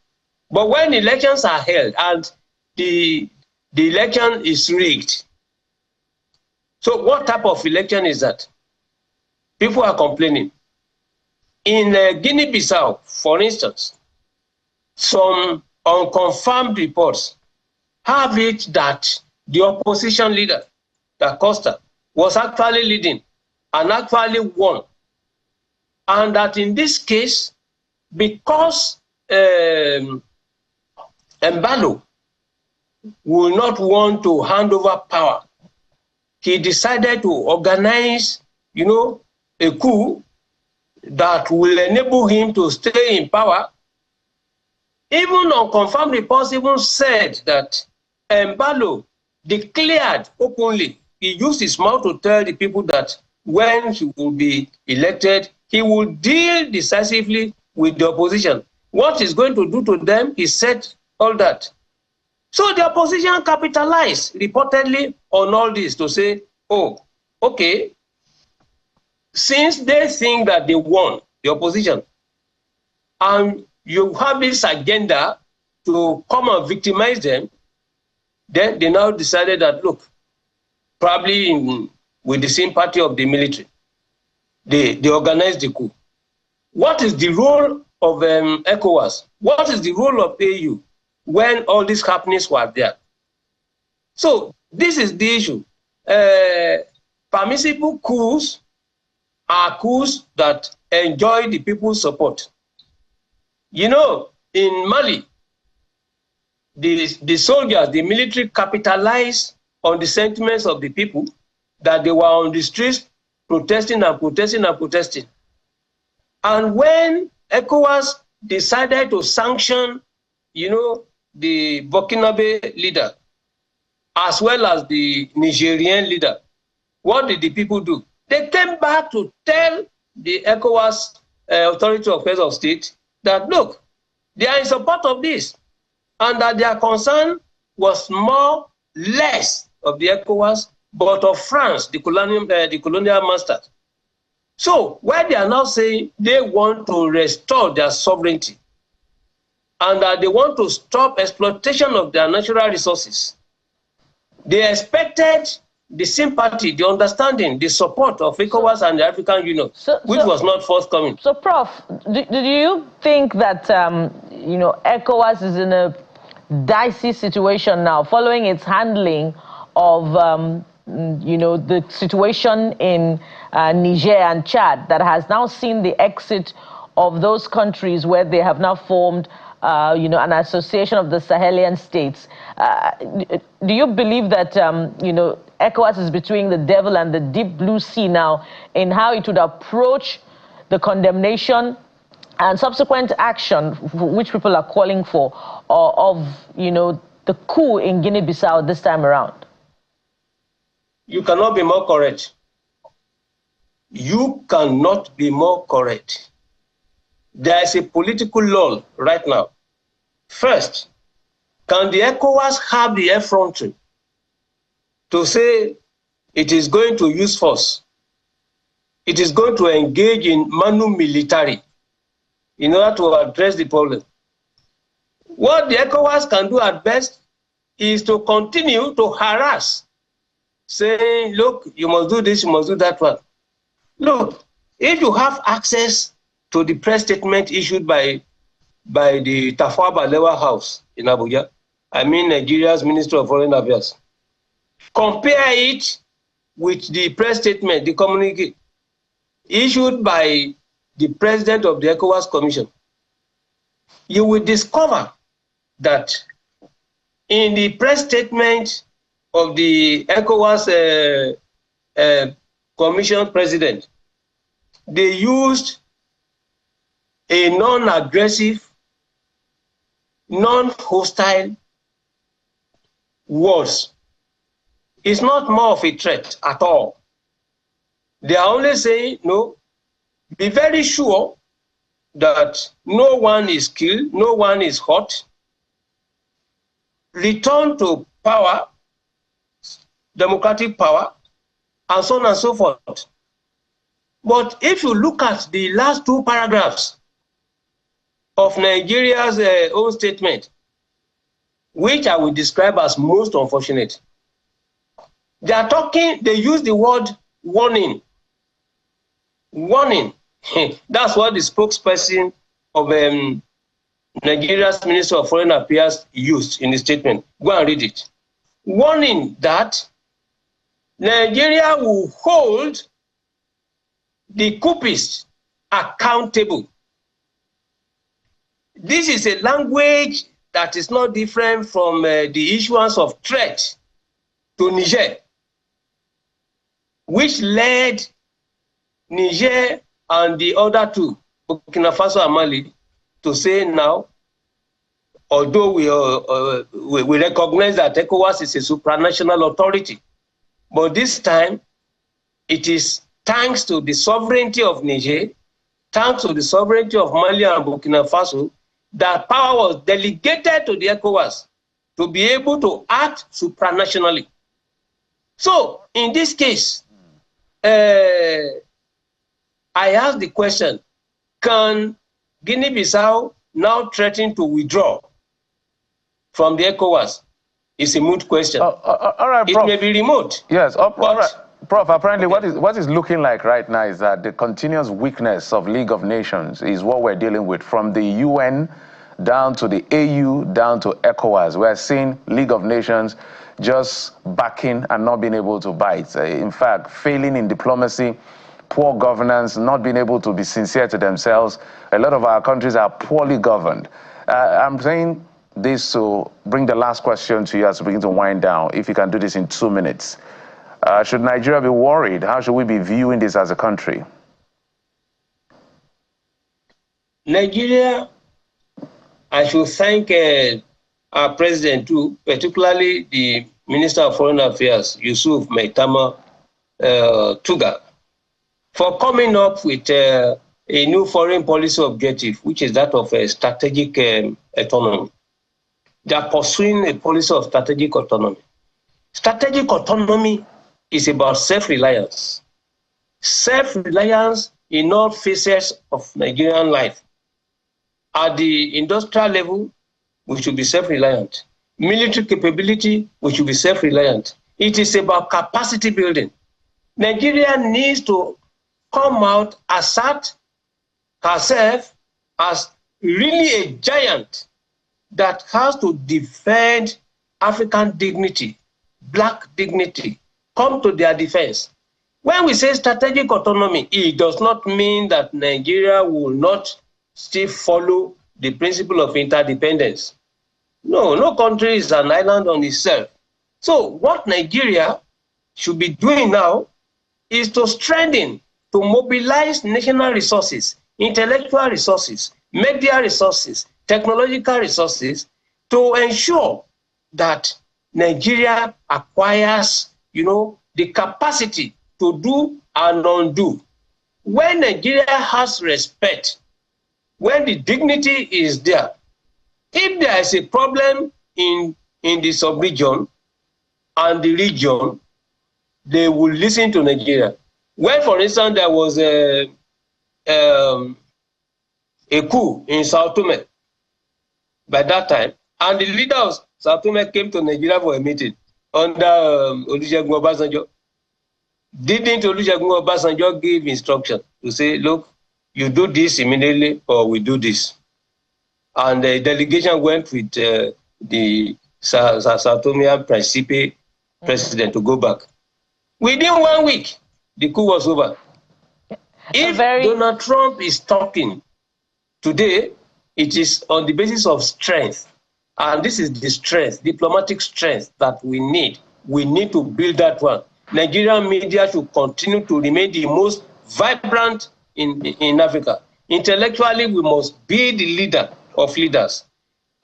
But when elections are held and the election is rigged, so what type of election is that? People are complaining. In Guinea-Bissau, for instance, some unconfirmed reports have it that the opposition leader, Da Costa, was actually leading and actually won. And that in this case, because Mbalo will not want to hand over power, he decided to organize, a coup that will enable him to stay in power. Even unconfirmed reports even said that Mbalo declared openly, he used his mouth to tell the people that when he will be elected, he will deal decisively with the opposition. What he's going to do to them, he said all that. So the opposition capitalized reportedly on all this to say, oh, okay, since they think that they won, the opposition, and you have this agenda to come and victimize them, then they now decided that, look, probably with the sympathy of the military, they organized the coup. What is the role of ECOWAS? What is the role of AU when all these happenings were there? So this is the issue. Permissible coups are coups that enjoy the people's support. You know, in Mali, the soldiers, the military capitalized on the sentiments of the people that they were on the streets protesting and protesting and protesting. And when ECOWAS decided to sanction, you know, the Burkinabe leader, as well as the Nigerian leader, what did the people do? They came back to tell the ECOWAS Authority of Affairs of State that, look, they are in support of this, and that their concern was less of the ECOWAS, but of France, the colonial masters. So where they are now saying they want to restore their sovereignty and that they want to stop exploitation of their natural resources, they expected the sympathy, the understanding, the support of ECOWAS and the African Union, which was not forthcoming. So, Prof, do you think that you know, ECOWAS is in a dicey situation now, following its handling of you know, the situation in Niger and Chad, that has now seen the exit of those countries where they have now formed you know, an association of the Sahelian states? Do you believe that you know, ECOWAS is between the devil and the deep blue sea now in how it would approach the condemnation and subsequent action, which people are calling for, of, you know, the coup in Guinea-Bissau this time around? You cannot be more correct. You cannot be more correct. There is a political lull right now. First, can the ECOWAS have the effrontery to say it is going to use force? It is going to engage in manu militari in order to address the problem. What the ECOWAS can do at best is to continue to harass, saying, look, you must do this, you must do that one. Look, if you have access to the press statement issued by the Tafawa Balewa House in Abuja, I mean Nigeria's Minister of Foreign Affairs, compare it with the press statement, the communique issued by the president of the ECOWAS Commission, you will discover that in the press statement of the ECOWAS Commission president, they used a non-aggressive, non-hostile words. It's not more of a threat at all. They are only saying, no, be very sure that no one is killed, no one is hurt. Return to power, democratic power, and so on and so forth. But if you look at the last two paragraphs of Nigeria's own statement, which I would describe as most unfortunate, they use the word warning. Warning. That's what the spokesperson of Nigeria's Minister of Foreign Affairs used in the statement. Go and read it. Warning that Nigeria will hold the coupists accountable. This is a language that is not different from the issuance of threat to Niger, which led Niger and the other two, Burkina Faso and Mali, to say now, although we recognize that ECOWAS is a supranational authority, but this time it is thanks to the sovereignty of Niger, thanks to the sovereignty of Mali and Burkina Faso, that power was delegated to the ECOWAS to be able to act supranationally. So, in this case, I asked the question, can Guinea-Bissau now threaten to withdraw from the ECOWAS? It's a moot question. All right, Prof. It may be remote. Yes, all right. Prof, apparently what is looking like right now is that the continuous weakness of League of Nations is what we're dealing with, from the UN down to the AU, down to ECOWAS. We're seeing League of Nations just backing and not being able to bite. In fact, failing in diplomacy, poor governance, not being able to be sincere to themselves. A lot of our countries are poorly governed. I'm saying this to bring the last question to you as we begin to wind down, if you can do this in 2 minutes. Should Nigeria be worried? How should we be viewing this as a country? Nigeria, I should thank our president too, particularly the Minister of Foreign Affairs, Yusuf Maitama Tuga, for coming up with a new foreign policy objective, which is that of a strategic autonomy. They are pursuing a policy of strategic autonomy. Strategic autonomy is about self-reliance. Self-reliance in all phases of Nigerian life. At the industrial level, we should be self-reliant. Military capability, we should be self-reliant. It is about capacity building. Nigeria needs to come out, assert herself as really a giant that has to defend African dignity, Black dignity, come to their defense. When we say strategic autonomy, it does not mean that Nigeria will not still follow the principle of interdependence. No, no country is an island on itself. So what Nigeria should be doing now is to strengthen, to mobilize national resources, intellectual resources, media resources, technological resources, to ensure that Nigeria acquires, the capacity to do and undo. When Nigeria has respect, when the dignity is there, if there is a problem in the sub-region and the region, they will listen to Nigeria. When, for instance, there was a coup in Sao Tome by that time, and the leader of Sao Tome came to Nigeria for a meeting under Olusegun Obasanjo. Didn't Olusegun Obasanjo give instruction to say, look, you do this immediately or we do this? And the delegation went with the Sao Tomean Principe president to go back. Within 1 week, the coup was over. If Donald Trump is talking today, it is on the basis of strength. And this is the strength, diplomatic strength that we need. We need to build that one. Nigerian media should continue to remain the most vibrant in Africa. Intellectually, we must be the leader of leaders.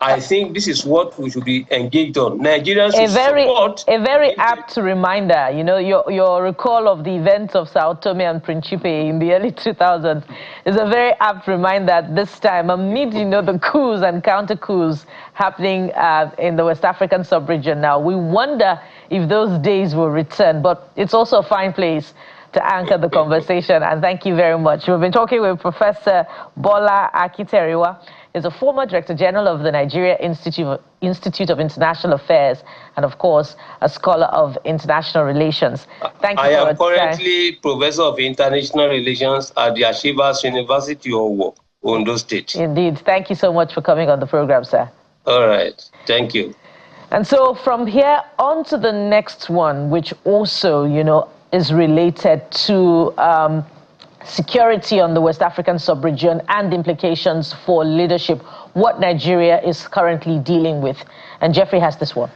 I think this is what we should be engaged on. Nigerians should support. A very apt reminder, your recall of the events of Sao Tome and Principe in the early 2000s is a very apt reminder this time, amid, the coups and counter-coups happening in the West African sub-region now. We wonder if those days will return, but it's also a fine place to anchor the conversation, and thank you very much. We've been talking with Professor Bola Akiteriwa. He's a former Director General of the Nigeria Institute of International Affairs, and of course, a scholar of international relations. Thank you. I am currently Professor of International Relations at the Ashivas University of Ondo State. Indeed. Thank you so much for coming on the program, sir. All right. Thank you. And so from here on to the next one, which also, is related to security on the West African sub-region and implications for leadership, what Nigeria is currently dealing with. And Jeffrey has this one.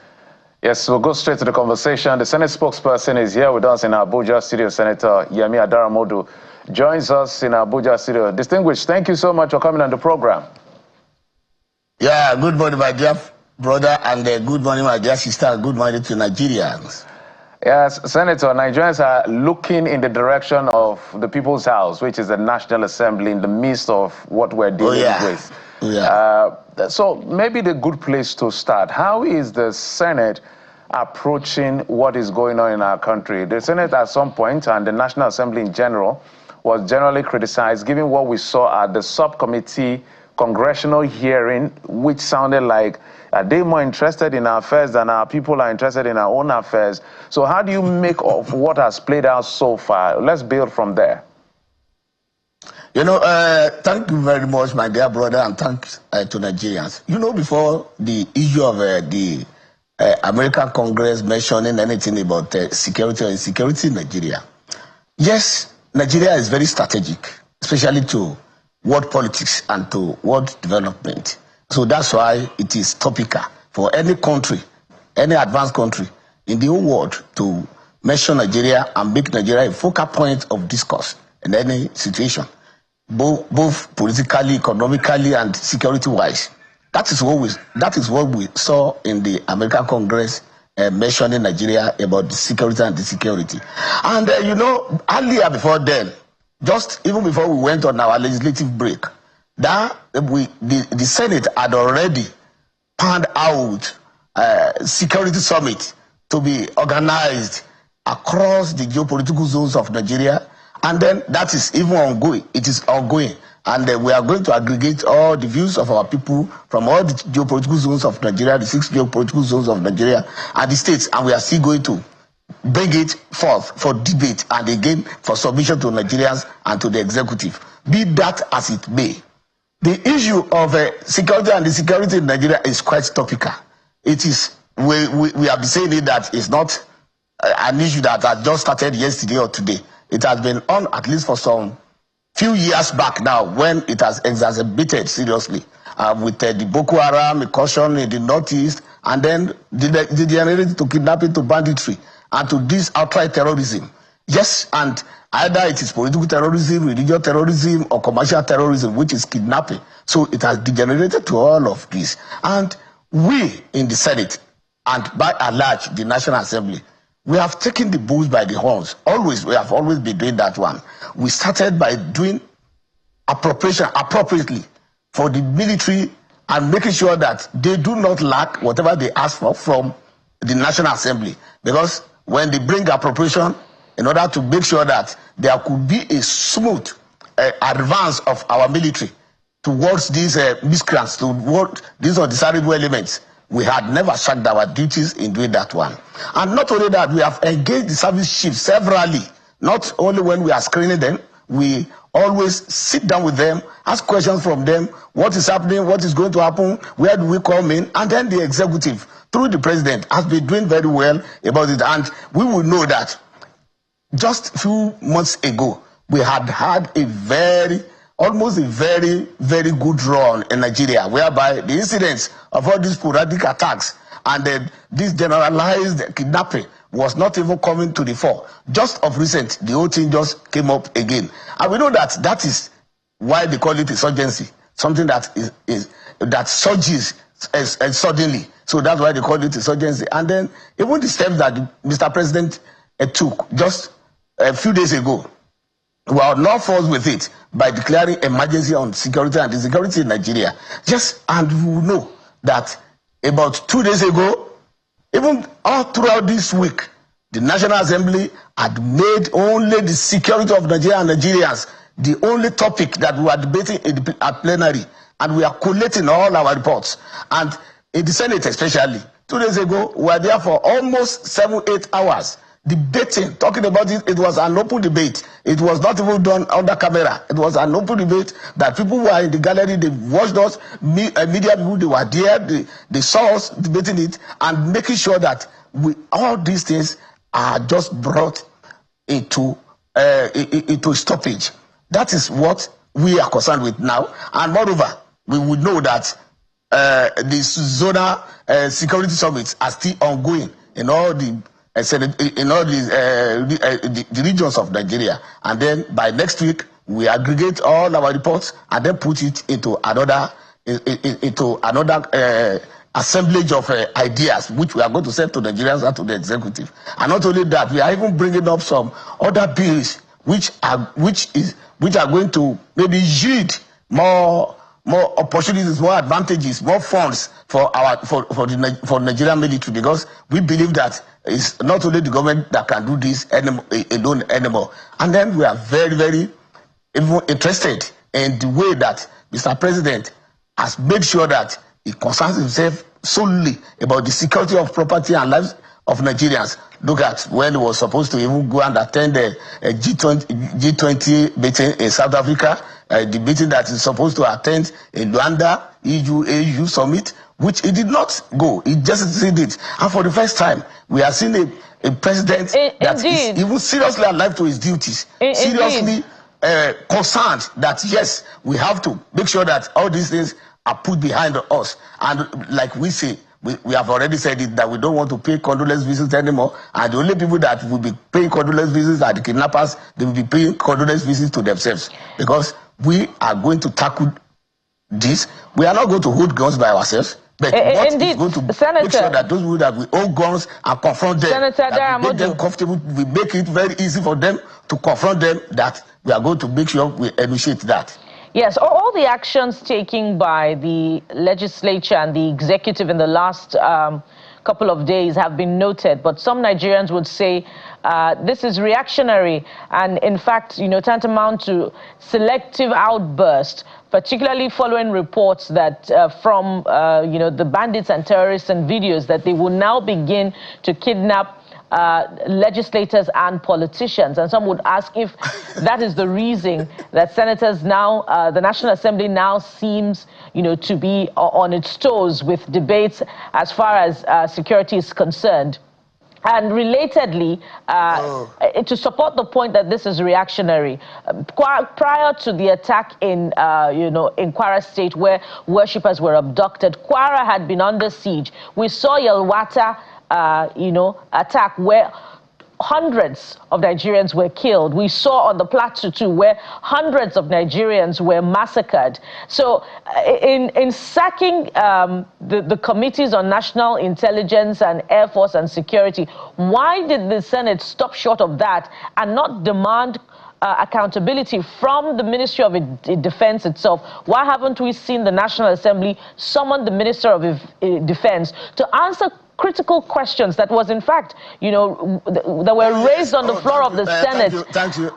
Yes, we'll go straight to the conversation. The Senate spokesperson is here with us in Abuja studio. Senator Yemi Adaramodu joins us in Abuja studio. Distinguished, thank you so much for coming on the program. Yeah, good morning, my dear brother, and good morning, my dear sister. Good morning to Nigerians. Yes, Senator, Nigerians are looking in the direction of the People's House, which is the National Assembly, in the midst of what we're dealing with. Yeah. So maybe the good place to start. How is the Senate approaching what is going on in our country? The Senate at some point, and the National Assembly in general, was generally criticized, given what we saw at the subcommittee congressional hearing, which sounded like, are they more interested in our affairs than our people are interested in our own affairs? So how do you make of what has played out so far? Let's build from there. You know, thank you very much, my dear brother, and thanks to Nigerians. You know, before the issue of the American Congress mentioning anything about security or insecurity in Nigeria, yes, Nigeria is very strategic, especially to world politics and to world development. So that's why it is topical for any country, any advanced country in the whole world to mention Nigeria and make Nigeria a focal point of discourse in any situation, both politically, economically, and security-wise. That is what we saw in the American Congress mentioning Nigeria about the security and the security. And you know, earlier before then, just even before we went on our legislative break, that the Senate had already planned out security summit to be organized across the geopolitical zones of Nigeria, and then that is even ongoing. It is ongoing, and we are going to aggregate all the views of our people from all the geopolitical zones of Nigeria, the 6 geopolitical zones of Nigeria, and the states, and we are still going to bring it forth for debate and again for submission to Nigerians and to the executive. Be that as it may, the issue of security and the security in Nigeria is quite topical. It is, we have been saying it, that it's not an issue that has just started yesterday or today. It has been on at least for some few years back now, when it has exacerbated seriously with the Boko Haram incursion in the northeast, and then the generation to kidnapping, to banditry, and to this outright terrorism. Yes, and either it is political terrorism, religious terrorism, or commercial terrorism, which is kidnapping. So it has degenerated to all of this. And we in the Senate, and by and large the National Assembly, we have taken the bulls by the horns. We have always been doing that one. We started by doing appropriation appropriately for the military and making sure that they do not lack whatever they ask for from the National Assembly. Because when they bring appropriation, in order to make sure that there could be a smooth advance of our military towards these miscreants, towards these undesirable elements, we had never shirked our duties in doing that one. And not only that, we have engaged the service chiefs severally. Not only when we are screening them, we always sit down with them, ask questions from them, what is happening, what is going to happen, where do we come in, and then the executive, through the president, has been doing very well about it. And we will know that just a few months ago, we had almost a very, very good run in Nigeria, whereby the incidents of all these sporadic attacks and then this generalized kidnapping was not even coming to the fore. Just of recent, the whole thing just came up again. And we know that that is why they call it insurgency, something that that surges suddenly. So that's why they call it insurgency. And then even the steps that Mr. President took just a few days ago, we are not forced with it by declaring emergency on security and insecurity in Nigeria. Yes, and we know that about 2 days ago, even all throughout this week, the National Assembly had made only the security of Nigeria and Nigerians the only topic that we are debating at plenary, and we are collating all our reports. And in the Senate especially, 2 days ago, we were there for almost 7-8 hours debating, talking about it. It was an open debate. It was not even done under camera. It was an open debate that people who were in the gallery, they watched us, media people, they were there, they saw us debating it and making sure that all these things are just brought into stoppage. That is what we are concerned with now. And moreover, we would know that the zonal security summits are still ongoing in all the the regions of Nigeria, and then by next week we aggregate all our reports and then put it into another assemblage of ideas which we are going to send to Nigerians and to the executive. And not only that, we are even bringing up some other bills which are going to maybe yield more more opportunities, more advantages, more funds for the Nigerian military, because we believe that it's not only the government that can do this alone anymore. And then we are very, very even interested in the way that Mr. President has made sure that he concerns himself solely about the security of property and lives of Nigerians. Look at when he was supposed to even go and attend a G20 meeting in South Africa, the meeting that he's supposed to attend in Luanda, EU summit, which he did not go. He just did it. And for the first time, we are seeing a president that is even seriously alive to his duties, seriously concerned that, yes, we have to make sure that all these things are put behind us. And like we say, we have already said it, that we don't want to pay condolence visits anymore. And the only people that will be paying condolence visits are the kidnappers. They will be paying condolence visits to themselves. Because we are going to tackle this. We are not going to hold guns by ourselves. But what is going to Senator, make sure that those people that we hold guns and confront them, that we make them comfortable, we make it very easy for them to confront them, that we are going to make sure we initiate that. Yes, all the actions taken by the legislature and the executive in the last couple of days have been noted, but some Nigerians would say this is reactionary and, in fact, tantamount to selective outburst, particularly following reports that from the bandits and terrorists and videos that they will now begin to kidnap legislators and politicians. And some would ask if that is the reason that senators now, the National Assembly now seems, to be on its toes with debates as far as security is concerned. And relatedly, to support the point that this is reactionary, prior to the attack in Kwara State, where worshippers were abducted, Kwara had been under siege. We saw Yelwata attack where hundreds of Nigerians were killed. We saw on the Plateau too, where hundreds of Nigerians were massacred. So in sacking the committees on national intelligence and Air Force and security, why did the Senate stop short of that and not demand accountability from the Ministry of Defense itself? Why haven't we seen the National Assembly summon the Minister of Defense to answer critical questions that was, in fact, that were raised on the floor of the Senate? Thank you.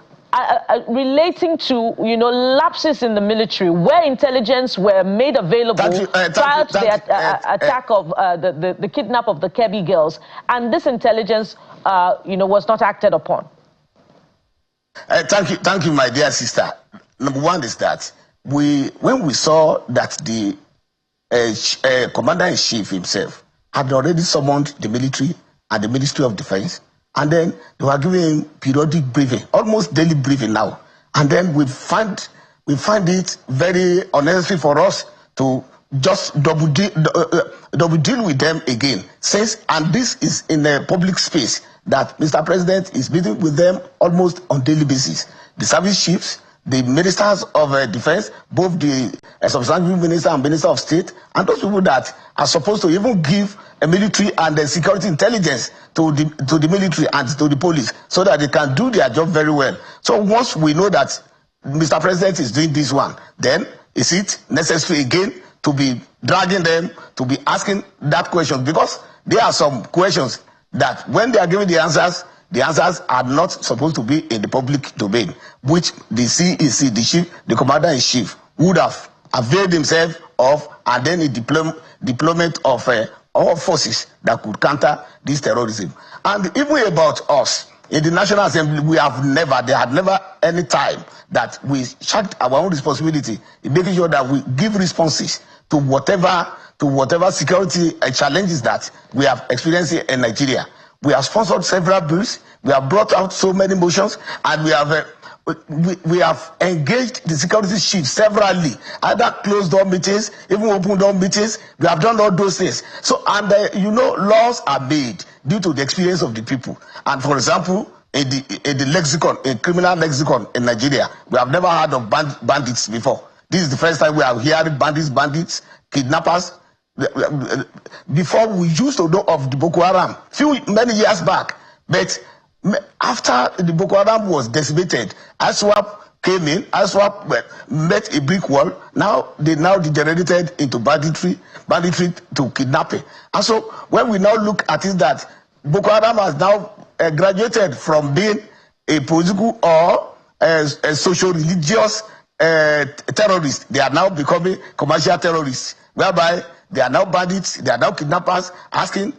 Relating to, lapses in the military, where intelligence were made available prior to the attack of the kidnap of the Kebbi girls, and this intelligence, was not acted upon. Thank you, my dear sister. Number one is that when we saw that the Commander-in-Chief himself had already summoned the military and the Ministry of Defense, and then they were giving periodic briefing, almost daily briefing now. And then we find it very unnecessary for us to just double deal with them again. And this is in a public space, that Mr. President is meeting with them almost on daily basis. The service chiefs, the ministers of defense, both the substantive minister and minister of state, and those people that are supposed to even give a military and the security intelligence to the military and to the police, so that they can do their job very well. So once we know that Mr. President is doing this one, then is it necessary again to be dragging them, to be asking that question? Because there are some questions that when they are giving the answers are not supposed to be in the public domain, which the CEC, the Commander-in-Chief, would have availed himself of, and then a deployment of all forces that could counter this terrorism. And even about us, in the National Assembly, there had never any time that we shirked our own responsibility in making sure that we give responses to whatever security challenges that we have experienced in Nigeria. We have sponsored several bills, we have brought out so many motions, and we have engaged the security chief severally, either closed door meetings, even open door meetings. We have done all those things. So, and laws are made due to the experience of the people. And for example, in the lexicon, in criminal lexicon in Nigeria, we have never heard of bandits before. This is the first time we are hearing bandits, kidnappers. Before, we used to know of the Boko Haram many years back, but after the Boko Haram was decimated, ISWAP came in, ISWAP met a brick wall. Now they degenerated into banditry to kidnapping. And so when we now look at it, that Boko Haram has now graduated from being a political or a social-religious terrorist. They are now becoming commercial terrorists, whereby they are now bandits, they are now kidnappers asking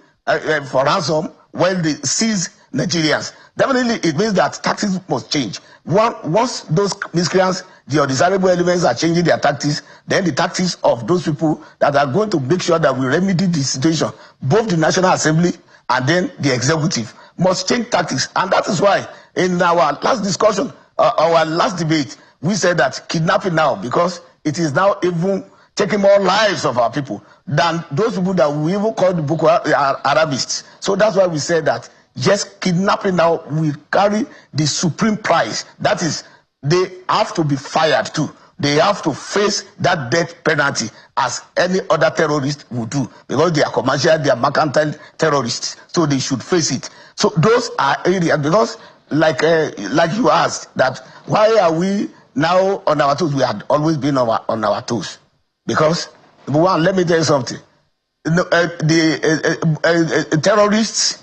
for ransom when they seize Nigerians. Definitely, it means that tactics must change. Once those miscreants, the undesirable elements are changing their tactics, then the tactics of those people that are going to make sure that we remedy the situation, both the National Assembly and then the executive, must change tactics. And that is why in our last discussion, our last debate, we said that kidnapping now, because it is now even taking more lives of our people than those people that we even call the Boko Haramists. So that's why we said that, yes, kidnapping now will carry the supreme price. That is, they have to be fired too. They have to face that death penalty as any other terrorist would do, because they are commercial, they are mercantile terrorists. So they should face it. So those are areas, because like you asked, that why are we now on our toes? We had always been on our toes. Because, one, let me tell you something. The terrorists,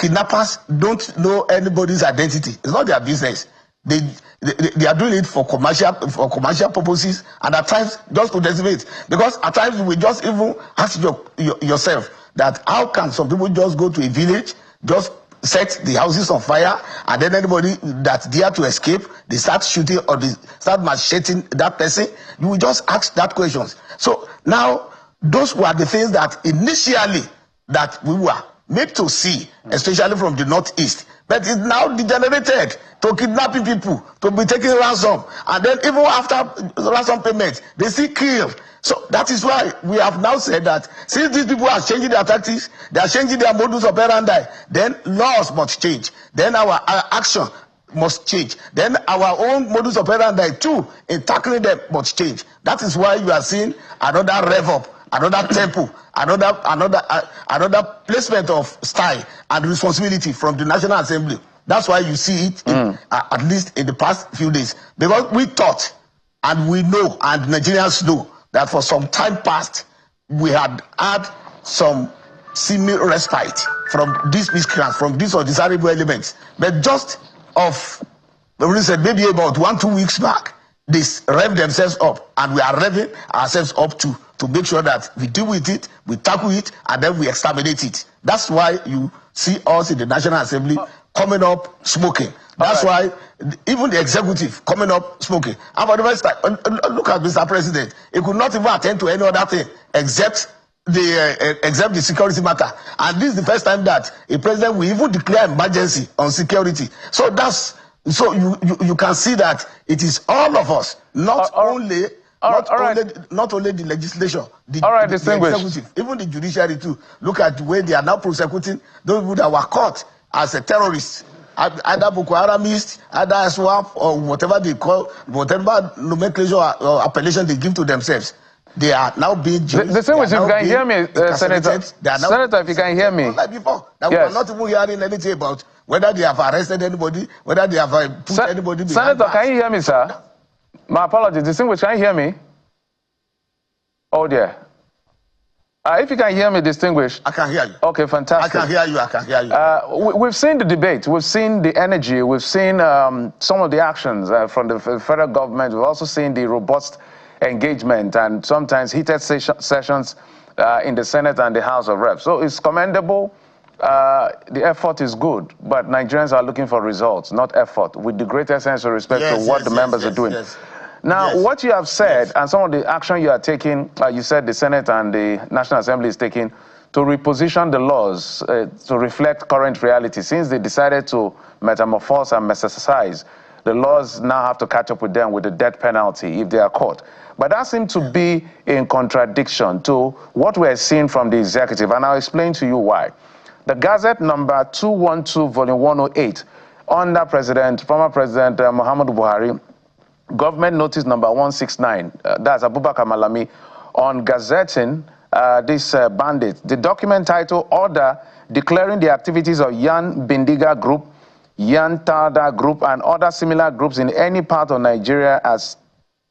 kidnappers don't know anybody's identity. It's not their business. They are doing it for commercial purposes, and at times just to decimate. Because at times we just even ask yourself that how can some people just go to a village, just set the houses on fire, and then anybody that dare to escape, they start shooting or they start macheting that person? You will just ask that questions. So now, those were the things that initially that we were made to see, especially from the Northeast. But it's now degenerated to kidnapping people, to be taking ransom. And then even after ransom payment, they still kill. So that is why we have now said that since these people are changing their tactics, they are changing their modus operandi, then laws must change. Then our action must change. Then our own modus operandi too, in tackling them, must change. That is why you are seeing another rev up, another tempo, another placement of style and responsibility from the National Assembly. That's why you see it, at least in the past few days. Because we thought, and we know, and Nigerians know, that for some time past, we had had some seeming respite from these miscreants, from these undesirable elements. But just of the reason, maybe about 1-2 weeks back, they rev themselves up, and we are revving ourselves up to make sure that we deal with it, we tackle it, and then we exterminate it. That's why you see us in the National Assembly coming up smoking. That's why even the executive coming up smoking. And for the first time, look at Mr. President. He could not even attend to any other thing except the security matter. And this is the first time that a president will even declare emergency on security. So you can see that it is all of us, not only the legislation, the executive, even the judiciary too. Look at the way they are now prosecuting those people that were caught as a terrorist, either Boko Haramists, either ISWAP, or whatever they call, whatever nomenclature or appellation they give to themselves. They are now being judged. The thing is, if you can hear me, Senator, if you can hear me. Like before, that we are not even hearing anything about whether they have arrested anybody, whether they have put anybody behind Senator, bars. can you hear me, sir? My apologies. Distinguished, can you hear me? Oh, dear. If you can hear me, Distinguished. I can hear you. Okay, fantastic. I can hear you. I can hear you. We've seen the debate. We've seen the energy. We've seen some of the actions from the federal government. We've also seen the robust engagement and sometimes heated sessions in the Senate and the House of Reps. So it's commendable. The effort is good, but Nigerians are looking for results, not effort, with the greatest sense of respect to what the members are doing. Now, what you have said and some of the action you are taking, you said the Senate and the National Assembly is taking to reposition the laws to reflect current reality. Since they decided to metamorphose and metastasize, the laws now have to catch up with them with the death penalty if they are caught. But that seems to be in contradiction to what we're seeing from the executive, and I'll explain to you why. The Gazette number 212, volume 108, under former President Muhammadu Buhari, government notice number 169, that's Abubakar Malami, on gazetting this bandit. The document titled Order Declaring the Activities of Yan Bindiga Group Yantada group and other similar groups in any part of Nigeria as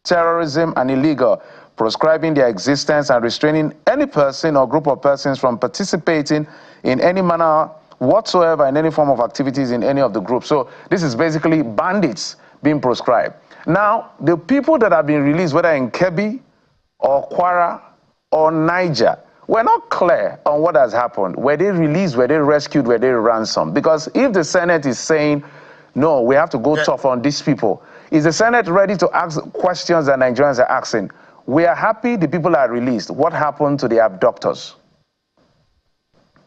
terrorism and illegal, proscribing their existence and restraining any person or group of persons from participating in any manner whatsoever in any form of activities in any of the groups. So this is basically bandits being proscribed. Now, the people that have been released, whether in Kebbi or Kwara or Niger, we're not clear on what has happened. Were they released? Were they rescued? Were they ransomed? Because if the Senate is saying, no, we have to go tough on these people, is the Senate ready to ask questions that Nigerians are asking? We are happy the people are released. What happened to the abductors?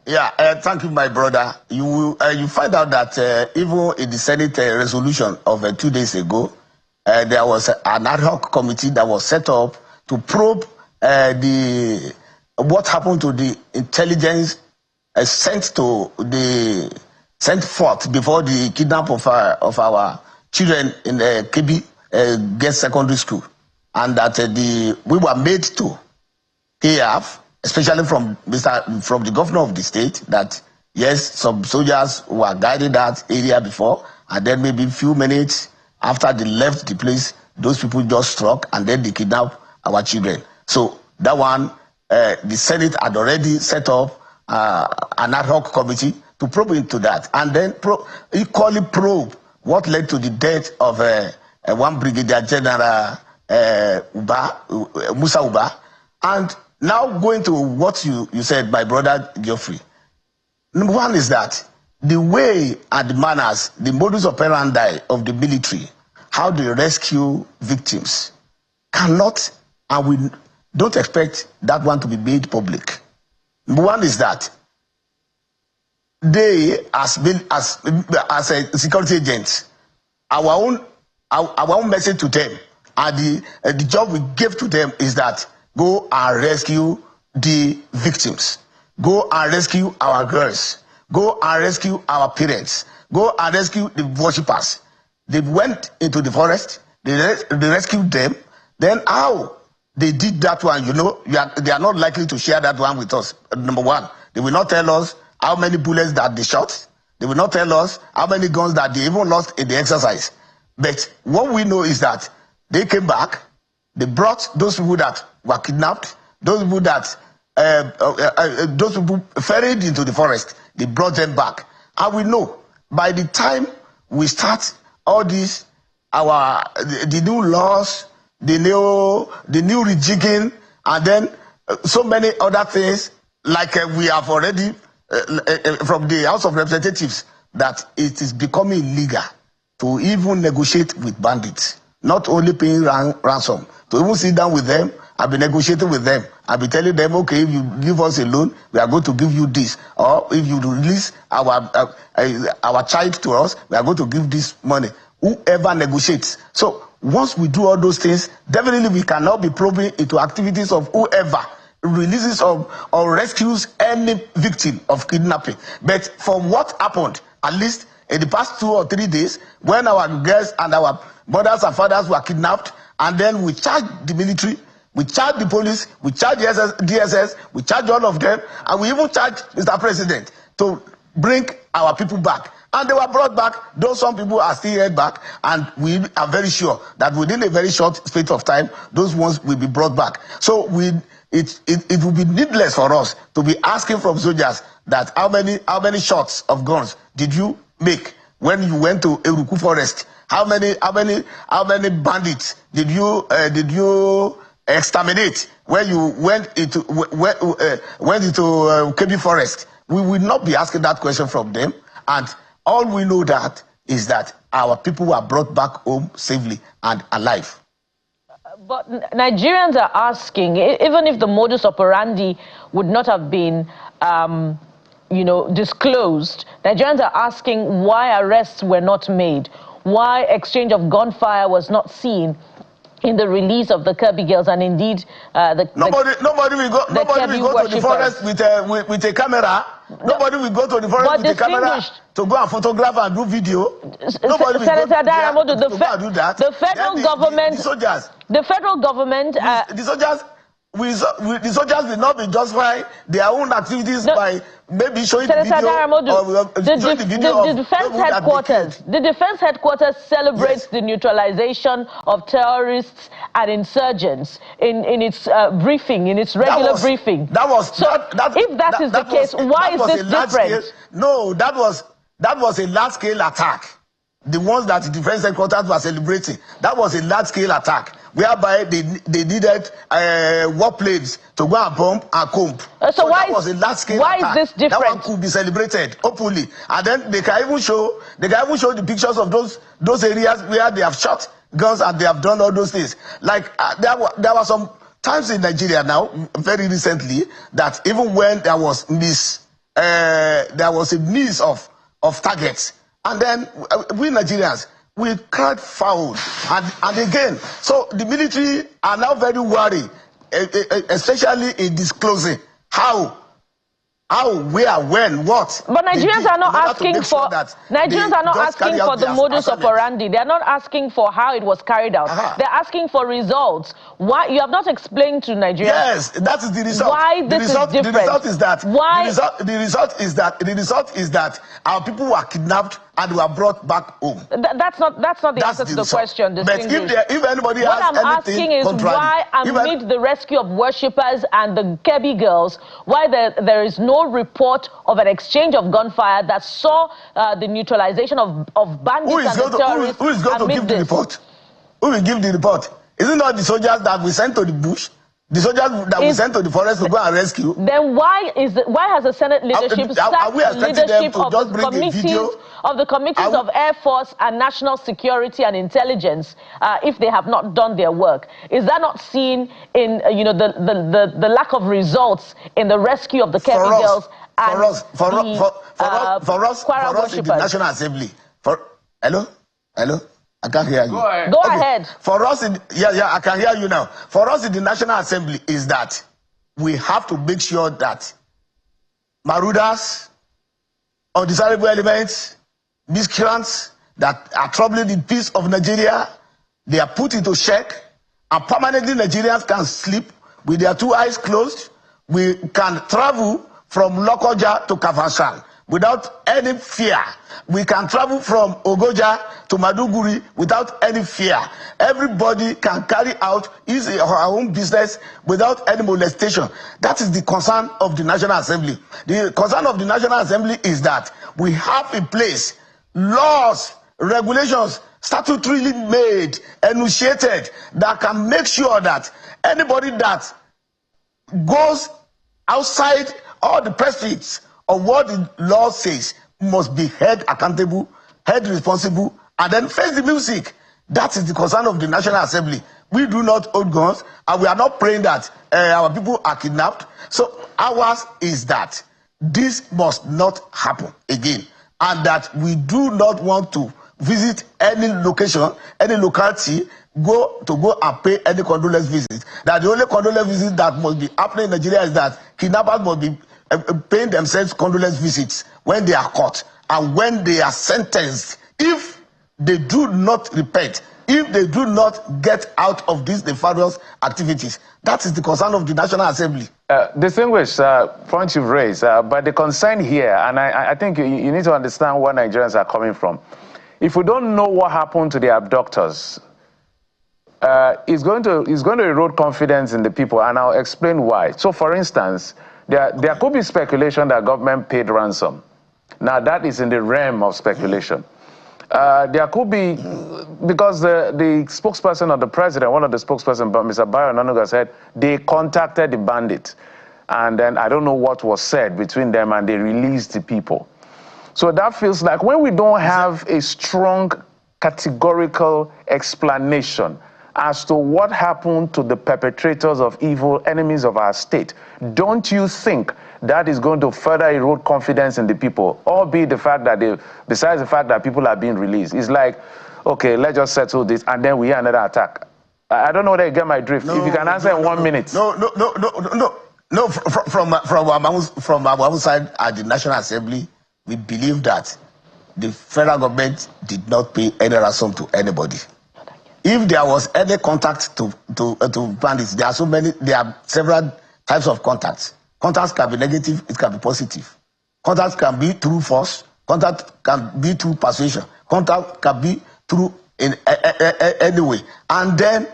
Yeah, thank you, my brother. You find out that even in the Senate resolution of 2 days ago, there was an ad hoc committee that was set up to probe what happened to the intelligence sent forth before the kidnap of our children in Kebbi Girls Secondary School, and that we were made to have, especially from the governor of the state, that yes, some soldiers were guiding that area before, and then maybe a few minutes after they left the place, those people just struck, and then they kidnapped our children. So that one, the Senate had already set up an ad hoc committee to probe into that, and then equally probe what led to the death of one Brigadier General Musa Uba. And now going to what you said, my brother Geoffrey. Number one is that the way and the manners, the modus operandi of the military, how they rescue victims, cannot, and we don't expect that one to be made public. Number one is that they, as a security agents, our own message to them, and the job we give to them is that go and rescue the victims. Go and rescue our girls. Go and rescue our parents. Go and rescue the worshippers. They went into the forest. They rescued them. Then how they did that one, you know, they are not likely to share that one with us. Number one, they will not tell us how many bullets that they shot. They will not tell us how many guns that they even lost in the exercise. But what we know is that they came back, they brought those people that were kidnapped, those people that those people ferried into the forest, they brought them back. And we know by the time we start all this, the new laws, the new rejigging, and then so many other things, like we have already from the House of Representatives, that it is becoming illegal to even negotiate with bandits, not only paying ransom, to even sit down with them and be negotiating with them and be telling them, okay, if you give us a loan, we are going to give you this, or if you release our child to us, we are going to give this money. Whoever negotiates. So once we do all those things, definitely we cannot be probing into activities of whoever releases or rescues any victim of kidnapping. But from what happened, at least in the past 2 or 3 days, when our girls and our mothers and fathers were kidnapped, and then we charged the military, we charged the police, we charged the DSS, we charged all of them, and we even charged Mr. President to bring our people back. And they were brought back, though some people are still held back, and we are very sure that within a very short space of time, those ones will be brought back. So it will be needless for us to be asking from soldiers that how many shots of guns did you make when you went to Eruku Forest? How many bandits did you exterminate when you went into Kebbi Forest? We will not be asking that question from them, and all we know that is that our people were brought back home safely and alive. But Nigerians are asking, even if the modus operandi would not have been, disclosed, Nigerians are asking why arrests were not made, why exchange of gunfire was not seen in the release of the Kebbi girls, and indeed nobody will go to the forest with a camera. Nobody will go to the forest with a camera to go and photograph and do video. Nobody will Senator go to do that. The federal government, the soldiers, the federal government, the soldiers the soldiers will not be justify their own activities by maybe showing the video the defense headquarters celebrates the neutralization of terrorists and insurgents in its briefing, in its regular briefing. If that is the case, why is this different? No, that was a large-scale attack. The ones that the defense headquarters were celebrating, that was a large-scale attack, whereby they needed warplanes to go and bomb and comb. So why that was a large-scale attack. Is this different? That one could be celebrated openly, and then they can even show the pictures of those areas where they have shot guns and they have done all those things. Like there were some times in Nigeria now, very recently, that even when there was a miss of targets. And then we Nigerians, we cried foul. And again, so the military are now very worried, especially in disclosing how, where, when, what. But Nigerians are not asking for the modus operandi. They are not asking for how it was carried out. They're asking for results. Why you have not explained to Nigerians? Yes, that is the result. Why this is different? The result is that why? The result is that our people were kidnapped and were brought back home. That's not the answer to the question. But if anybody what has I'm asking is why, amid the rescue of worshippers and the Kebbi girls, why there is no report of an exchange of gunfire that saw the neutralization of bandits and terrorists? Who is going to give the report? Who will give the report? Is it not the soldiers that we sent to the bush? The soldiers that we sent to the forest to go and rescue? Then why has the Senate leadership sacked the leadership of the committees of Air Force and National Security and Intelligence if they have not done their work? Is that not seen in the lack of results in the rescue of the Kebbi girls and for us in the National Assembly? Hello. I can't hear you. Go ahead. For us, I can hear you now. For us in the National Assembly is that we have to make sure that marauders, undesirable elements, miscreants that are troubling the peace of Nigeria, they are put into check, and permanently Nigerians can sleep with their two eyes closed. We can travel from Lokoja to Kafanchan without any fear. We can travel from Ogoja to Maduguri without any fear. Everybody can carry out his or her own business without any molestation. That is the concern of the National Assembly. The concern of the National Assembly is that we have in place laws, regulations, statutorily made, enunciated, that can make sure that anybody that goes outside all the prescripts of what the law says must be held accountable, held responsible, and then face the music. That is the concern of the National Assembly. We do not own guns, and we are not praying that our people are kidnapped. So ours is that this must not happen again, and that we do not want to visit any location, any locality, go and pay any condolence visit. That the only condolence visit that must be happening in Nigeria is that kidnappers must be paying themselves condolence visits when they are caught and when they are sentenced. If they do not repent, if they do not get out of these nefarious activities, that is the concern of the National Assembly. Distinguished point you've raised, but the concern here, and I think you need to understand where Nigerians are coming from. If we don't know what happened to the abductors, it's going to erode confidence in the people, and I'll explain why. So, for instance, there could be speculation that government paid ransom. Now, that is in the realm of speculation. There could be, because the spokesperson of the president, one of the spokespersons, Mr. Bayo Nanuga, said they contacted the bandit. And then I don't know what was said between them, and they released the people. So that feels like when we don't have a strong categorical explanation as to what happened to the perpetrators of evil, enemies of our state, don't you think that is going to further erode confidence in the people, albeit the fact that besides the fact that people are being released? It's like, okay, let's just settle this, and then we hear another attack. I don't know whether you get my drift. If you can answer in 1 minute. No, from our own side at the National Assembly, we believe that the federal government did not pay any ransom to anybody. if there was any contact to bandits, there are several types of contacts. Contacts can be negative, it can be positive. Contacts can be through force, contact can be through persuasion, contact can be through in any way. And then,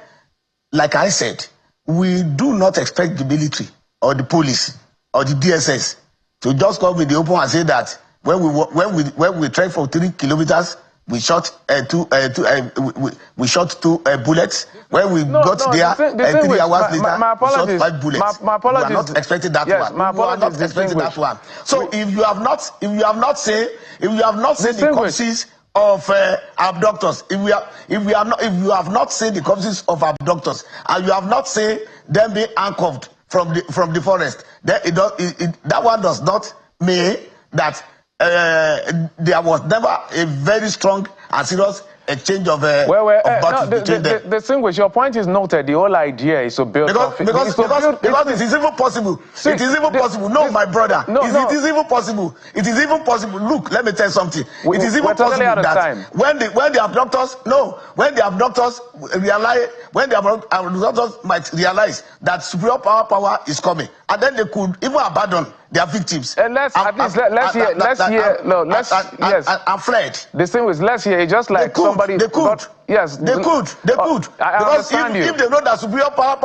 like I said, we do not expect the military or the police or the DSS to just come in the open and say that when we trek for 3 kilometers, we shot two bullets. When we got there, 3 hours later, we shot 5 bullets. My apologies. We are not expecting that one. My apologies. We are not expecting that one. So if you have not seen the corpses of abductors, if you have not seen the corpses of abductors, and you have not seen them being handcuffed from the forest, then that one does not mean that there was never a very strong and serious exchange of battles between them. Distinguish, your point is noted. The whole idea is to build because it is even possible. It is even possible. No, my brother. It is even possible. It is even possible. Look, let me tell you something. It is even possible that when the abductors might realize that superior power is coming, and then they could even abandon their victims. And let's hear. And fled. Distinguish, let's hear. Just like somebody. They could. Yes, they could. Because if they know that superior power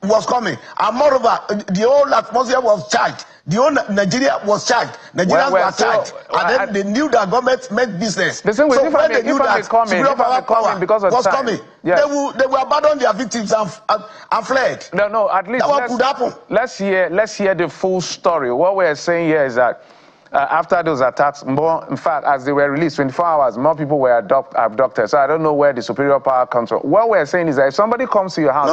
was coming, and moreover, the whole atmosphere was charged. The whole Nigeria was charged. Nigerians were charged, and then they knew that government meant business. So when they knew that superior power was coming, they will abandon their victims and fled. No. At least that one could happen. Let's hear the full story. What we're saying here is that after those attacks, in fact, as they were released, 24 hours, more people were abducted. So I don't know where the superior power comes from. What we're saying is that if somebody comes to your house...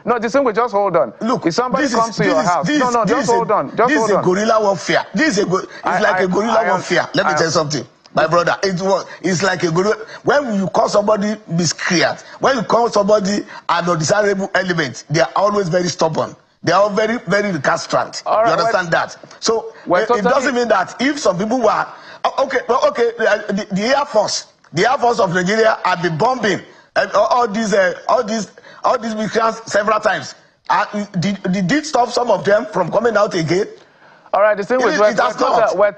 No, distinguish, just hold on. Look, if somebody comes to your house... Just hold on. This is a guerrilla warfare. It's like a guerrilla warfare. Let me tell you something. My brother, it's like a guerrilla... When you call somebody miscreant, when you call somebody an undesirable element, they are always very stubborn. They are very, very recalcitrant. Right, you understand that? So it doesn't mean that if some people were the Air Force of Nigeria had been bombing all these migrants several times. Did it stop some of them from coming out again? All right, the thing is,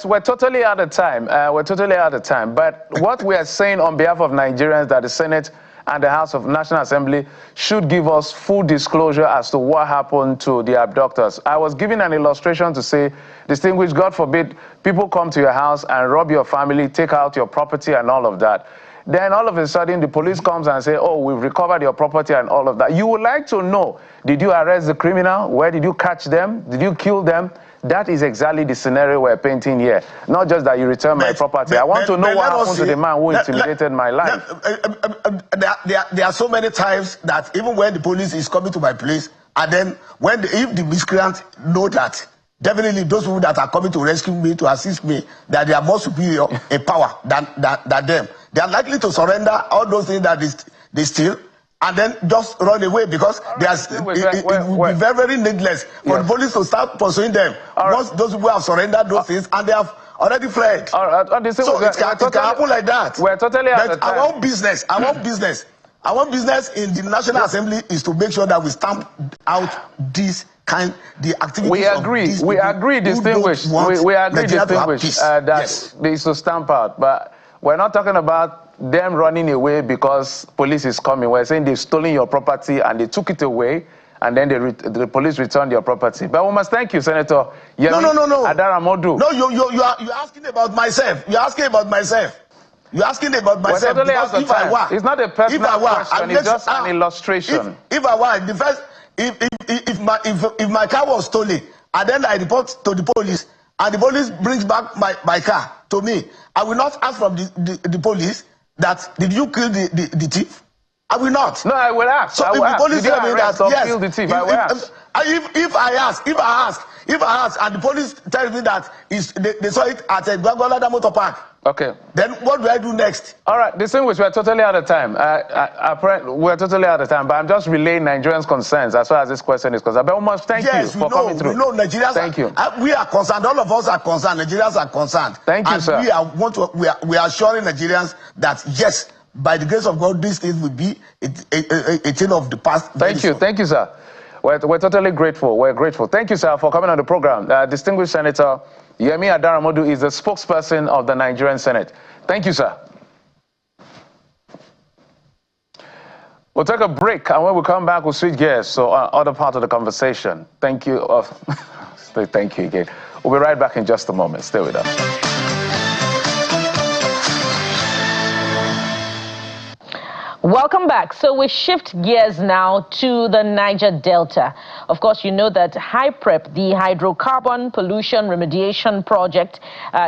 we're totally out of time. But what we are saying on behalf of Nigerians that the Senate and the House of National Assembly should give us full disclosure as to what happened to the abductors. I was giving an illustration to say, distinguished, God forbid, people come to your house and rob your family, take out your property and all of that. Then all of a sudden, the police comes and say, oh, we've recovered your property and all of that. You would like to know, did you arrest the criminal? Where did you catch them? Did you kill them? That is exactly the scenario we're painting here. Not just that you return my property. I want to know what happened to the man who intimidated my life. There are so many times that even when the police is coming to my place, and then if the miscreants know that, definitely those people that are coming to rescue me, to assist me, that they are more superior in power than them. They are likely to surrender all those things that they steal, and then just run away because it will be very, very needless for the police to start pursuing them once those people have surrendered those things and they have already fled. So it can happen like that. We're totally out of time. I want business in the National Assembly is to make sure that we stamp out the activities. We agree, distinguished. We agree, distinguished. That they to stamp out, but we're not talking about them running away because police is coming. We're saying they've stolen your property and they took it away, and then the police returned your property. But we must thank you, Senator Yemi Adaramodu. No, you're asking about myself. You're asking about myself. Totally out of time. It's not a personal question. It's just an illustration. If I were, if my car was stolen, and then I report to the police, and the police brings back my car to me, I will not ask from the police that did you kill the thief? I will not. No, I will ask. So if the police tell me that yes, kill the thief, I will ask. If I ask, and the police tells me that they saw it at a Gwagwalada Motor Park. Okay. Then what do I do next? All right, distinguished, we're totally out of time. We're totally out of time, but I'm just relaying Nigerians' concerns as far as this question is concerned. But we must thank you for coming through. We know Nigerians. Thank you. We are concerned. All of us are concerned. Nigerians are concerned. Thank you, sir. We are assuring Nigerians that yes, by the grace of God, these things will be a thing of the past. Thank you, sir. We're totally grateful. We're grateful. Thank you, sir, for coming on the program. Distinguished Senator Yemi Adaramodu is the spokesperson of the Nigerian Senate. Thank you, sir. We'll take a break, and when we come back, we'll switch gears. So, other part of the conversation. Thank you. Thank you again. We'll be right back in just a moment. Stay with us. Welcome back. So we shift gears now to the Niger Delta. Of course, you know that HYPREP, the Hydrocarbon Pollution Remediation Project,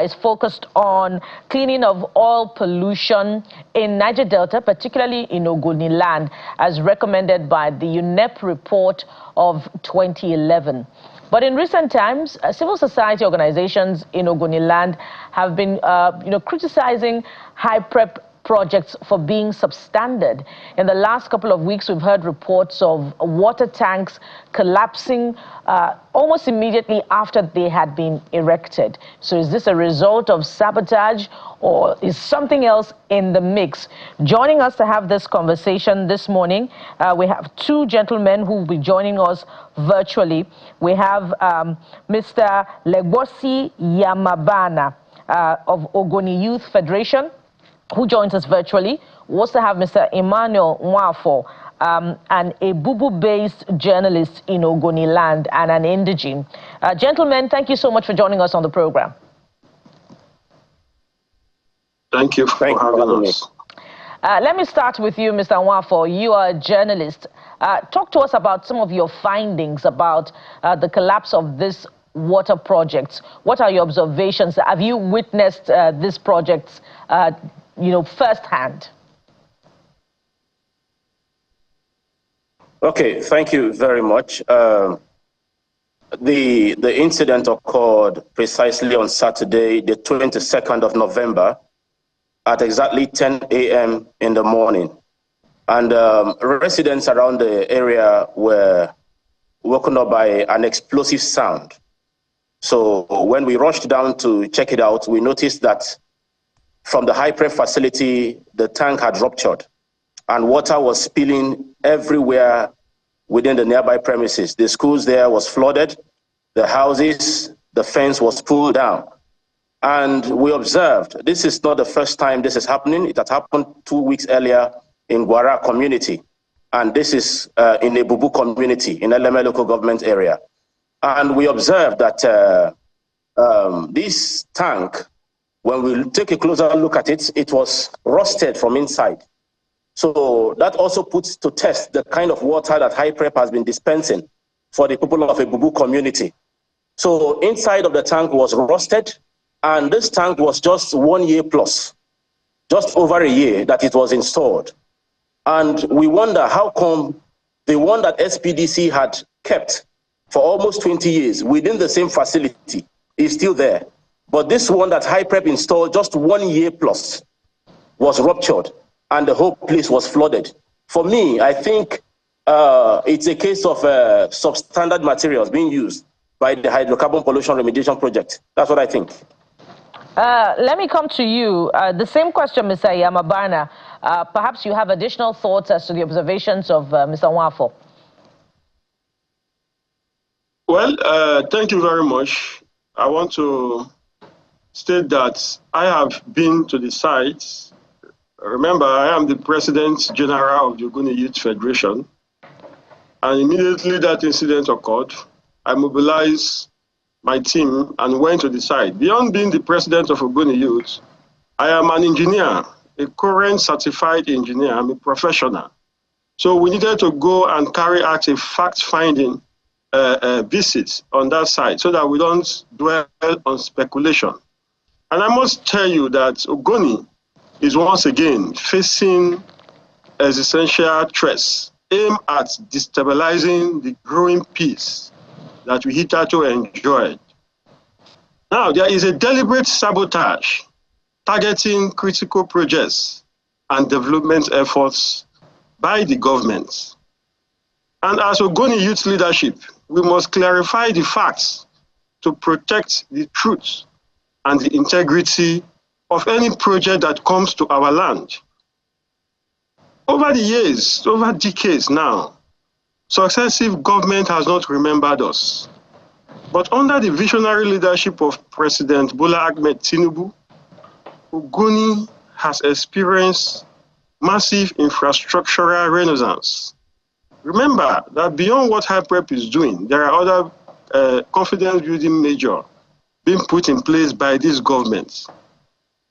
is focused on cleaning of oil pollution in Niger Delta, particularly in Ogoniland, as recommended by the UNEP report of 2011. But in recent times, civil society organizations in Ogoniland have been, criticizing HYPREP projects for being substandard. In the last couple of weeks, we've heard reports of water tanks collapsing almost immediately after they had been erected. So is this a result of sabotage, or is something else in the mix? Joining us to have this conversation this morning, we have two gentlemen who will be joining us virtually. We have Mr. Legbosi Yamabana of Ogoni Youth Federation, who joins us virtually. We also have Mr. Emmanuel Nwafo, an Ebubu-based journalist in Ogoniland and an indigene. Gentlemen, thank you so much for joining us on the program. Thank you for having us. Let me start with you, Mr. Nwafo. You are a journalist. Talk to us about some of your findings about the collapse of this water projects. What are your observations? Have you witnessed these projects firsthand? Okay, thank you very much. The incident occurred precisely on Saturday, the 22nd of November, at exactly 10 a.m. in the morning. And residents around the area were woken up by an explosive sound. So when we rushed down to check it out, we noticed that from the HYPREP facility, the tank had ruptured and water was spilling everywhere within the nearby premises. The schools there was flooded, the houses, the fence was pulled down. And we observed, this is not the first time this is happening. It had happened 2 weeks earlier in Gwara community. And this is in the Bubu community, in Eleme local government area. And we observed that this tank, when we take a closer look at it, it was rusted from inside. So that also puts to test the kind of water that HYPREP has been dispensing for the people of a Bubu community. So inside of the tank was rusted, and this tank was just 1 year plus, just over a year that it was installed. And we wonder how come the one that SPDC had kept for almost 20 years within the same facility is still there. But this one that HYPREP installed just 1 year plus was ruptured and the whole place was flooded. For me, I think it's a case of substandard materials being used by the Hydrocarbon Pollution Remediation Project. That's what I think. Let me come to you. The same question, Mr. Yamabana. Perhaps you have additional thoughts as to the observations of Mr. Nwafo. Well, thank you very much. I want to state that I have been to the sites. Remember, I am the President General of the Ogoni Youth Federation. And immediately that incident occurred, I mobilized my team and went to the site. Beyond being the President of Ogoni Youth, I am an engineer, a current certified engineer. I'm a professional. So we needed to go and carry out a fact-finding visit on that site so that we don't dwell on speculation. And I must tell you that Ogoni is once again facing existential threats aimed at destabilizing the growing peace that we hitherto enjoyed. Now, there is a deliberate sabotage targeting critical projects and development efforts by the government. And as Ogoni youth leadership, we must clarify the facts to protect the truth and the integrity of any project that comes to our land. over the years, over decades now, successive government has not remembered us. But under the visionary leadership of President Bola Ahmed Tinubu, Ogoni has experienced massive infrastructural renaissance. Remember that beyond what HyPrep is doing, there are other confidence-building measures being put in place by this government.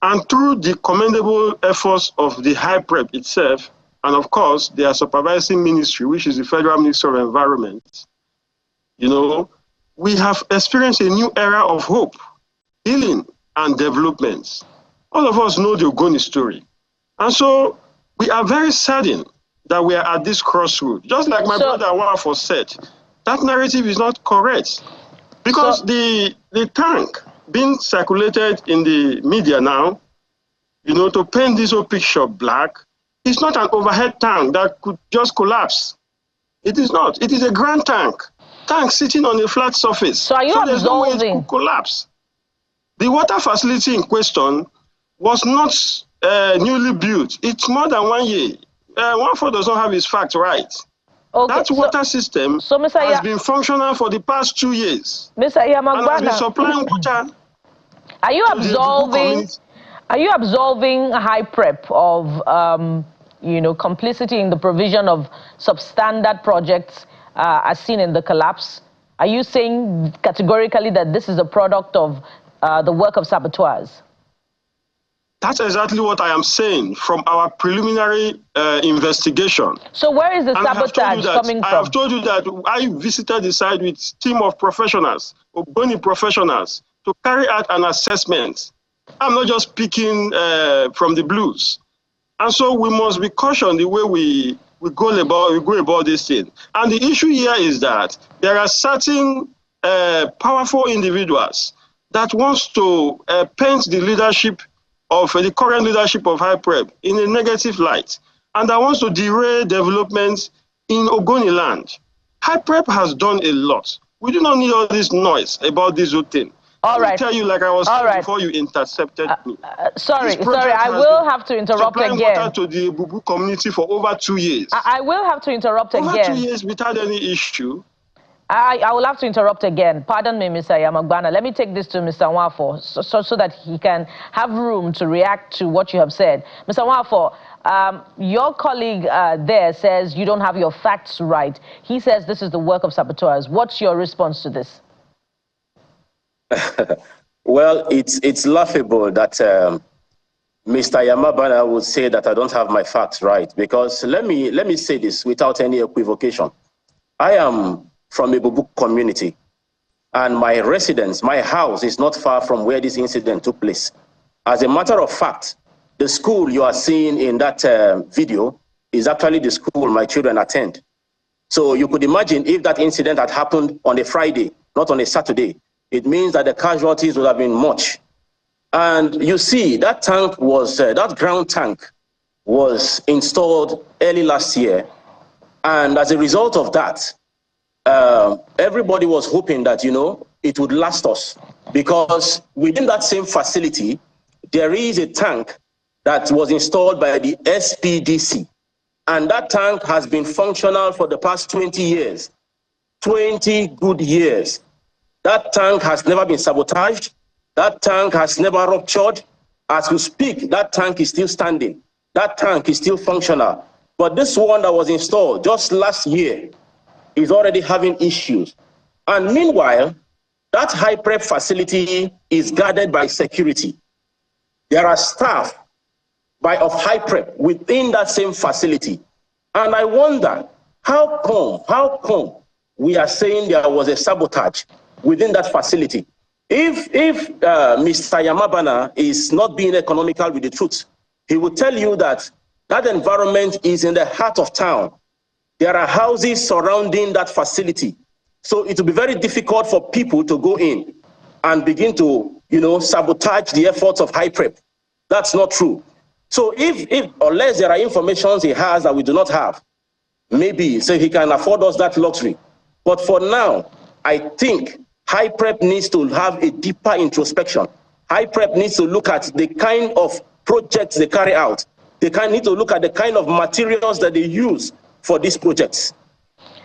And through the commendable efforts of the HyPrep itself, and of course, their supervising ministry, which is the Federal Ministry of Environment, you know, we have experienced a new era of hope, healing, and development. All of us know the Ogoni story. And so we are very certain that we are at this crossroad. Just like my brother Wafo said, that narrative is not correct. Because the tank being circulated in the media now, you know, to paint this whole picture black, it's not an overhead tank that could just collapse. It is not. It is a grand tank. Tank sitting on a flat surface. So are you there's no way it absolving? could collapse. The water facility in question was not newly built. It's more than 1 year. Wafo does not have his facts right. Okay, That water system has been functional for the past 2 years. Mr. And has been Yamagbana, supplying water. are you absolving? Are you absolving HyPrep of you know, complicity in the provision of substandard projects as seen in the collapse? Are you saying categorically that this is a product of the work of saboteurs? That's exactly what I am saying from our preliminary investigation. So where is the sabotage coming from? I have told you that I visited the site with a team of professionals, Ogoni professionals, to carry out an assessment. I'm not just speaking from the blues. And so we must be cautious the way we go about this thing. And the issue here is that there are certain powerful individuals that wants to paint the leadership of the current leadership of HyPrep in a negative light, and that wants to derail development in Ogoni land. HyPrep has done a lot. We do not need all this noise about this whole thing. All right. Let me tell you, like I was saying before you intercepted me. Sorry, I will have to interrupt again. Water to the Bubu community for over 2 years. I will have to interrupt again. Over 2 years without any issue. I will have to interrupt again. Pardon me, Mr. Yamagbana. Let me take this to Mr. Wafo so that he can have room to react to what you have said. Mr. Wafo, your colleague there says you don't have your facts right. He says this is the work of saboteurs. What's your response to this? Well, it's laughable that Mr. Yamagbana would say that I don't have my facts right, because let me say this without any equivocation. I am from a Bubu community, and my residence, my house is not far from where this incident took place. As a matter of fact, the school you are seeing in that video is actually the school my children attend. So you could imagine if that incident had happened on a Friday, not on a Saturday, it means that the casualties would have been much. And you see, that tank was, that ground tank was installed early last year. And as a result of that, everybody was hoping that, you know, it would last us, because within that same facility, there is a tank that was installed by the SPDC. And that tank has been functional for the past 20 years, 20 good years. That tank has never been sabotaged. That tank has never ruptured. As we speak, that tank is still standing. That tank is still functional. But this one that was installed just last year is already having issues. And meanwhile, that HyPrep facility is guarded by security. There are staff of HyPrep within that same facility. And I wonder, how come we are saying there was a sabotage within that facility? If Mr. Yamagbana is not being economical with the truth, he will tell you that that environment is in the heart of town. There are houses surrounding that facility. So it will be very difficult for people to go in and begin to, you know, sabotage the efforts of HyPrep. That's not true. So unless there are informations he has that we do not have, maybe so he can afford us that luxury. But for now, I think HyPrep needs to have a deeper introspection. HyPrep needs to look at the kind of projects they carry out. They need to look at the kind of materials that they use for these projects.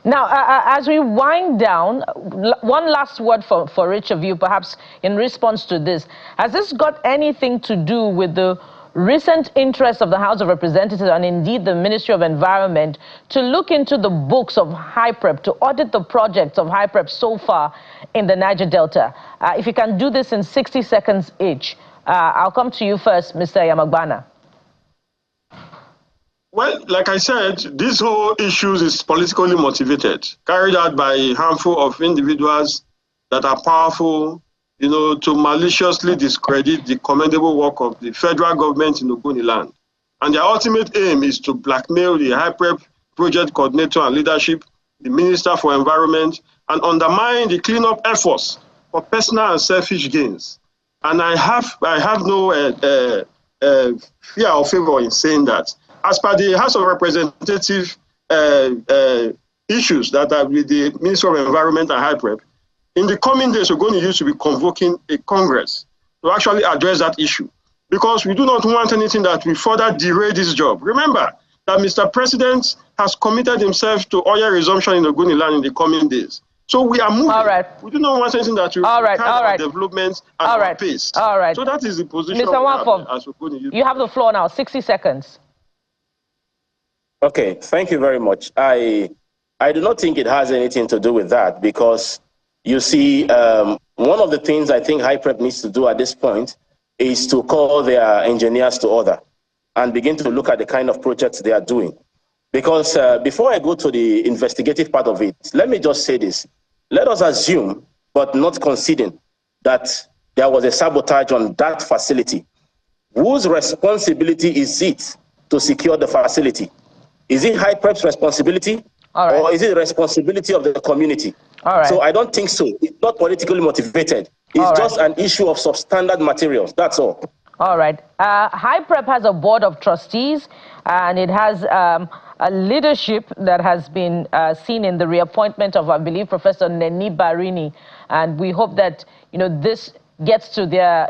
Now, as we wind down, one last word for each of you, perhaps in response to this. Has this got anything to do with the recent interest of the House of Representatives and indeed the Ministry of Environment to look into the books of HYPREP, to audit the projects of HYPREP so far in the Niger Delta? If you can do this in 60 seconds each, I'll come to you first, Mr. Yamagbana. Well, like I said, this whole issue is politically motivated, carried out by a handful of individuals that are powerful, to maliciously discredit the commendable work of the federal government in Ogoniland. And their ultimate aim is to blackmail the HYPREP project coordinator and leadership, the Minister for Environment, and undermine the cleanup efforts for personal and selfish gains. And I have no fear or favor in saying that. As per the House of Representatives issues that are with the Ministry of Environment and HYPREP, in the coming days, we're going to use to be convoking a Congress to actually address that issue, because we do not want anything that will further derail this job. Remember that Mr. President has committed himself to oil resumption in Ogoniland in the coming days. So we are moving. All right. We do not want anything that will retard development at our pace. All right. So that is the position Mr. Wanfom, as we're going to use. You have the floor now, 60 seconds. Okay, thank you very much. I do not think it has anything to do with that, because you see, one of the things I think HYPREP needs to do at this point is to call their engineers to order and begin to look at the kind of projects they are doing. Because before I go to the investigative part of it, let me just say this. Let us assume, but not conceding, that there was a sabotage on that facility. Whose responsibility is it to secure the facility? Is it HYPREP's responsibility? Or is it the responsibility of the community? So I don't think so. It's not politically motivated. It's just an issue of substandard materials. That's all. All right. HYPREP has a board of trustees, and it has a leadership that has been seen in the reappointment of, I believe, Professor Neni Barini. And we hope that, this gets to their,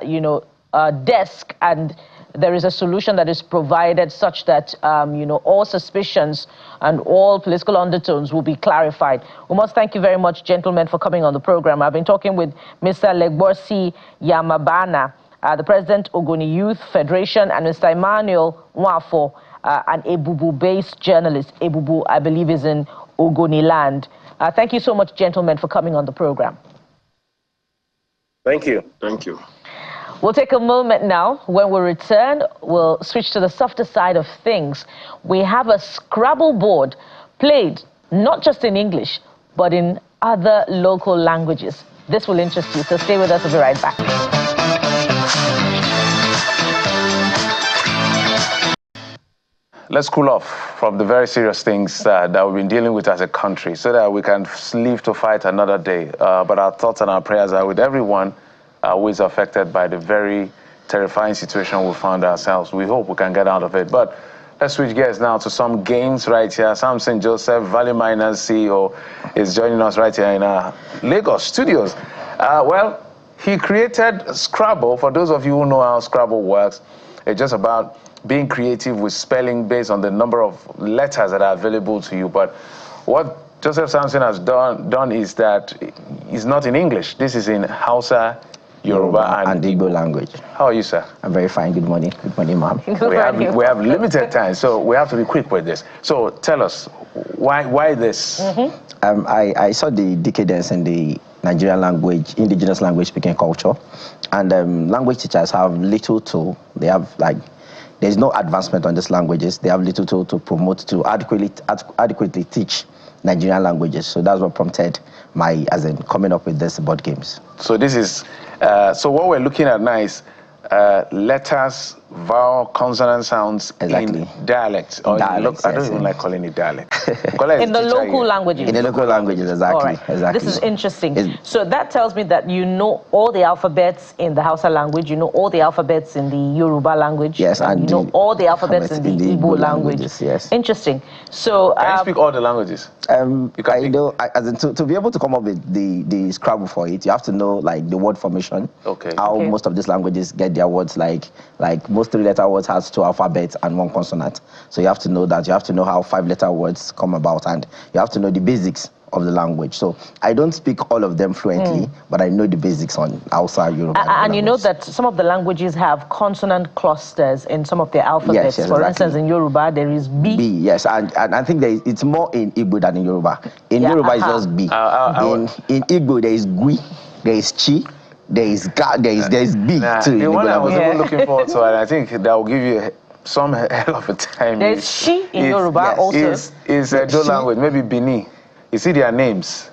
desk, and there is a solution that is provided such that, all suspicions and all political undertones will be clarified. We must thank you very much, gentlemen, for coming on the program. I've been talking with Mr. Legborsi Yamabana, the President, Ogoni Youth Federation, and Mr. Emmanuel Nwafo, an Ebubu-based journalist. Ebubu, I believe, is in Ogoniland. Thank you so much, gentlemen, for coming on the program. Thank you. Thank you. We'll take a moment now. When we return, we'll switch to the softer side of things. We have a Scrabble board played not just in English, but in other local languages. This will interest you, so stay with us. We'll be right back. Let's cool off from the very serious things that we've been dealing with as a country so that we can live to fight another day. But our thoughts and our prayers are with everyone who is affected by the very terrifying situation we found ourselves. We hope we can get out of it. But let's switch gears now to some games right here. Samson Joseph, Valley Miners CEO, is joining us right here in our Lagos studios. Well, he created Scrabble. For those of you who know how Scrabble works, it's just about being creative with spelling based on the number of letters that are available to you. But what Joseph Samson has done is that it's not in English. This is in Hausa, Yoruba, and Igbo language. How are you, sir? I'm very fine. Good morning. Good morning, ma'am. We have limited time, so we have to be quick with this. So tell us, why this? I saw the decadence in the Nigerian language, indigenous language speaking culture, and language teachers have little to, there's no advancement on these languages. They have little to promote, to adequately teach Nigerian languages. So that's what prompted my, coming up with this board games. So this is, so what we're looking at now is letters, vowel, consonant sounds in dialect. I don't even like calling it dialect. In the local languages. In the local languages, exactly. Exactly. This is interesting. So that tells me that you know all the alphabets in the Hausa language, you know all the alphabets in the Yoruba language, yes, and you know all the alphabets in the Igbo language. Yes. Interesting. So can you speak all the languages? To be able to come up with the Scrabble for it, you have to know the word formation. Okay. How most of these languages get their words, most most 3-letter words has 2 alphabets and 1 consonant. So you have to know that. You have to know how 5-letter words come about, and you have to know the basics of the language. So I don't speak all of them fluently, but I know the basics on Hausa, Yoruba. And you know that some of the languages have consonant clusters in some of their alphabets. Yes, For exactly. instance, in Yoruba, there is B. B, yes, and I think it's more in Igbo than in Yoruba. In Yoruba, it's just B. In Igbo, there is Gui, there is Chi, there is Ga, there is B too. The one I was even looking forward to, and I think that will give you some hell of a time. There's Shi in Yoruba also. Is a Joe language, maybe Bini. You see their names.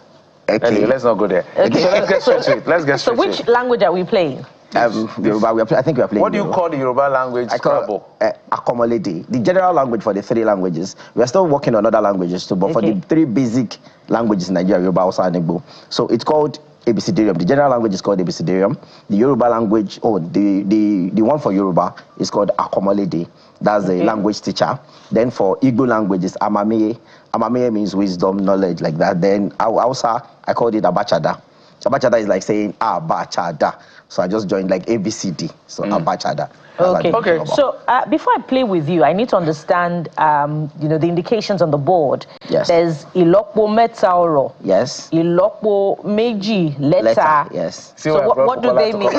Okay. Anyway, let's not go there. Okay. So let's get straight to it. Let's get straight So which language are we playing? Yoruba, I think we are playing. What do you call the Yoruba language? I call Akomolede. The general language for the 3 languages. We are still working on other languages too, but for the 3 basic languages in Nigeria, Yoruba, Hausa, and Igbo. So it's called Abecedarium. The general language is called Abecedarium. The Yoruba language, the one for Yoruba is called Akomolede. That's the language teacher. Then for Igbo language is Amamiye. Amamiye means wisdom, knowledge, like that. Then Hausa, I called it Abachada. Abachada is like saying Abachada. So I just joined like ABCD. So Abachada. Okay. So before I play with you, I need to understand, the indications on the board. Yes. There's Ilokpo Meta Oro. Yes. Ilokpo Meji Letter. Yes. So what do they mean?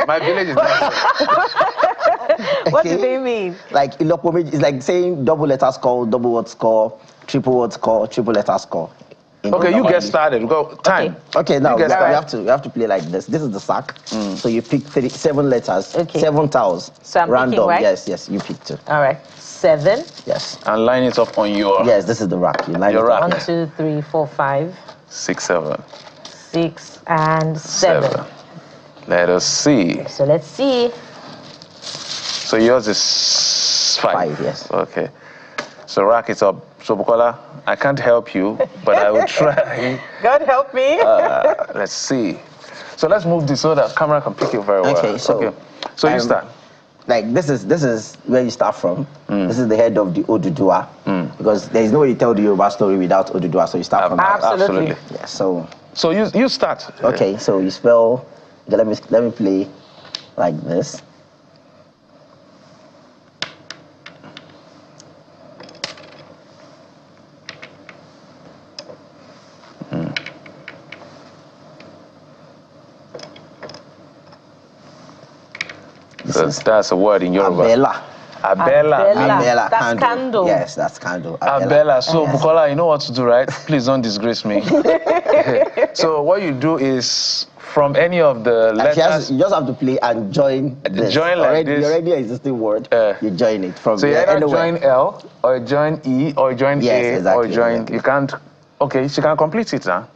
My village is What do they mean? Like Ilokpo Meji is like saying double letter score, double word score, triple word score, triple letter score. Okay, you get started. Go time. Okay, now you have to play like this. This is the sack. So you pick 7 letters, 7 tiles. So I'm random. picking, right? Yes, you pick 2. All right. 7. Yes. And line it up on your. Yes, this is the rack. You line your it up. rack. 1, 2, 3, 4, 5. 6, 7. 6 and 7. Let us see. So let's see. So yours is 5. 5, yes. Okay. So rack it up. So Bukola, I can't help you, but I will try. God help me. Let's see. So let's move this so that camera can pick it very well. Okay, so you start. Like this is where you start from. This is the head of the Odudua, because there is no way you tell the Yoruba story without Odudua. So you start from there. Absolutely. Yeah. So you start. Okay. So you spell. Okay, let me play like this. That's a word in Yoruba. Abella. That's candle. Yes, that's candle. Abella. So Bukola, you know what to do, right? Please don't disgrace me. So what you do is from any of the letters. You just have to play and join this. Join like this. The already existing word. You join it from. So you either anywhere. join L or join E or join A exactly, or join. You can't. Okay, she can complete it now.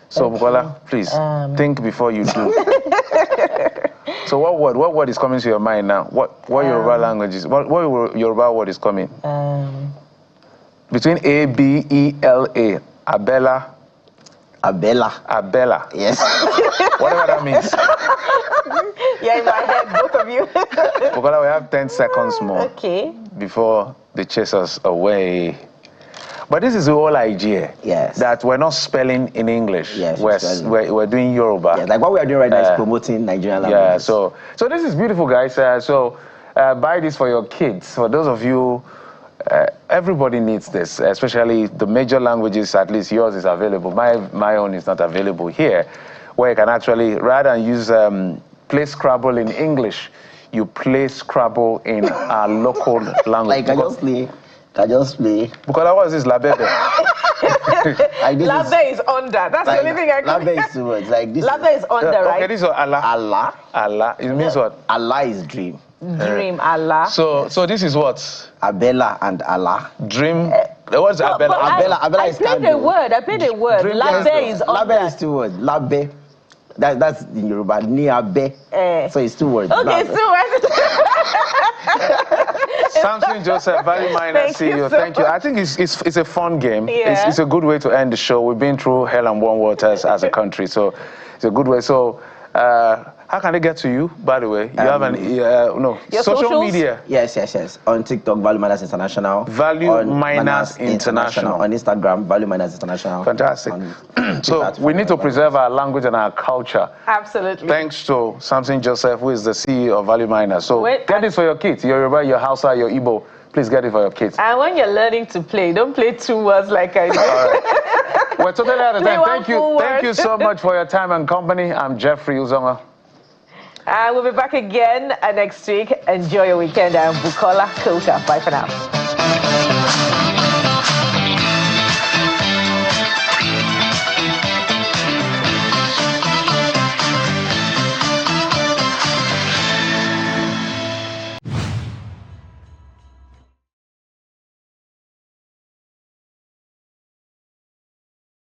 So Bukola, please think before you do. So what word is coming to your mind now? What Yoruba language is? What Yoruba word is coming? Between A, B, E, L, A. Abella. Yes. Whatever that means. Yeah, in my head, both of you. Bukola, we have 10 seconds more. Okay. Before they chase us away. But this is the whole idea. Yes. That we're not spelling in English. Yes. We're doing Yoruba. Yeah, like what we are doing right now is promoting Nigerian language. Yeah, so this is beautiful, guys. Buy this for your kids. For those of you, everybody needs this, especially the major languages, at least yours is available. My own is not available here, where you can actually, rather than use play Scrabble in English, you play Scrabble in our local language. Like I just play. Bukola, what is this, Labebe? Labe is under. That's the only thing I can. Labe is 2 words. Like this. Labe is under, right? Okay, this is Allah. Allah. It means what? Allah is dream. Dream, Allah. So this is what? Abella and Allah. Dream. What's Abella? Abella is candle. I played a word. Labe is under. Labe is 2 words. Labe. That's in Yoruba. Niabe. So it's 2 words. Okay, it's 2 words. Samson Joseph, Valley Miner CEO, thank you. I think it's a fun game. Yeah. It's a good way to end the show. We've been through hell and warm waters as a country, so it's a good way. So How can they get to you, by the way? You have an, social socials? media. Yes. On TikTok, Value Miners International. Value Miners International. On Instagram, Value Miners International. Fantastic. So we need to preserve our language and our culture. Absolutely. Thanks to Samson Joseph, who is the CEO of Value Miners. So get this for your kids. Your Yoruba, your Hausa, your Igbo. Please get it for your kids. And when you're learning to play, don't play 2 words like I do. All right. We're totally out of time. Thank you so much for your time and company. I'm Jeffrey Uzonga. And we'll be back again next week. Enjoy your weekend. I'm Bukola Koka. Bye for now.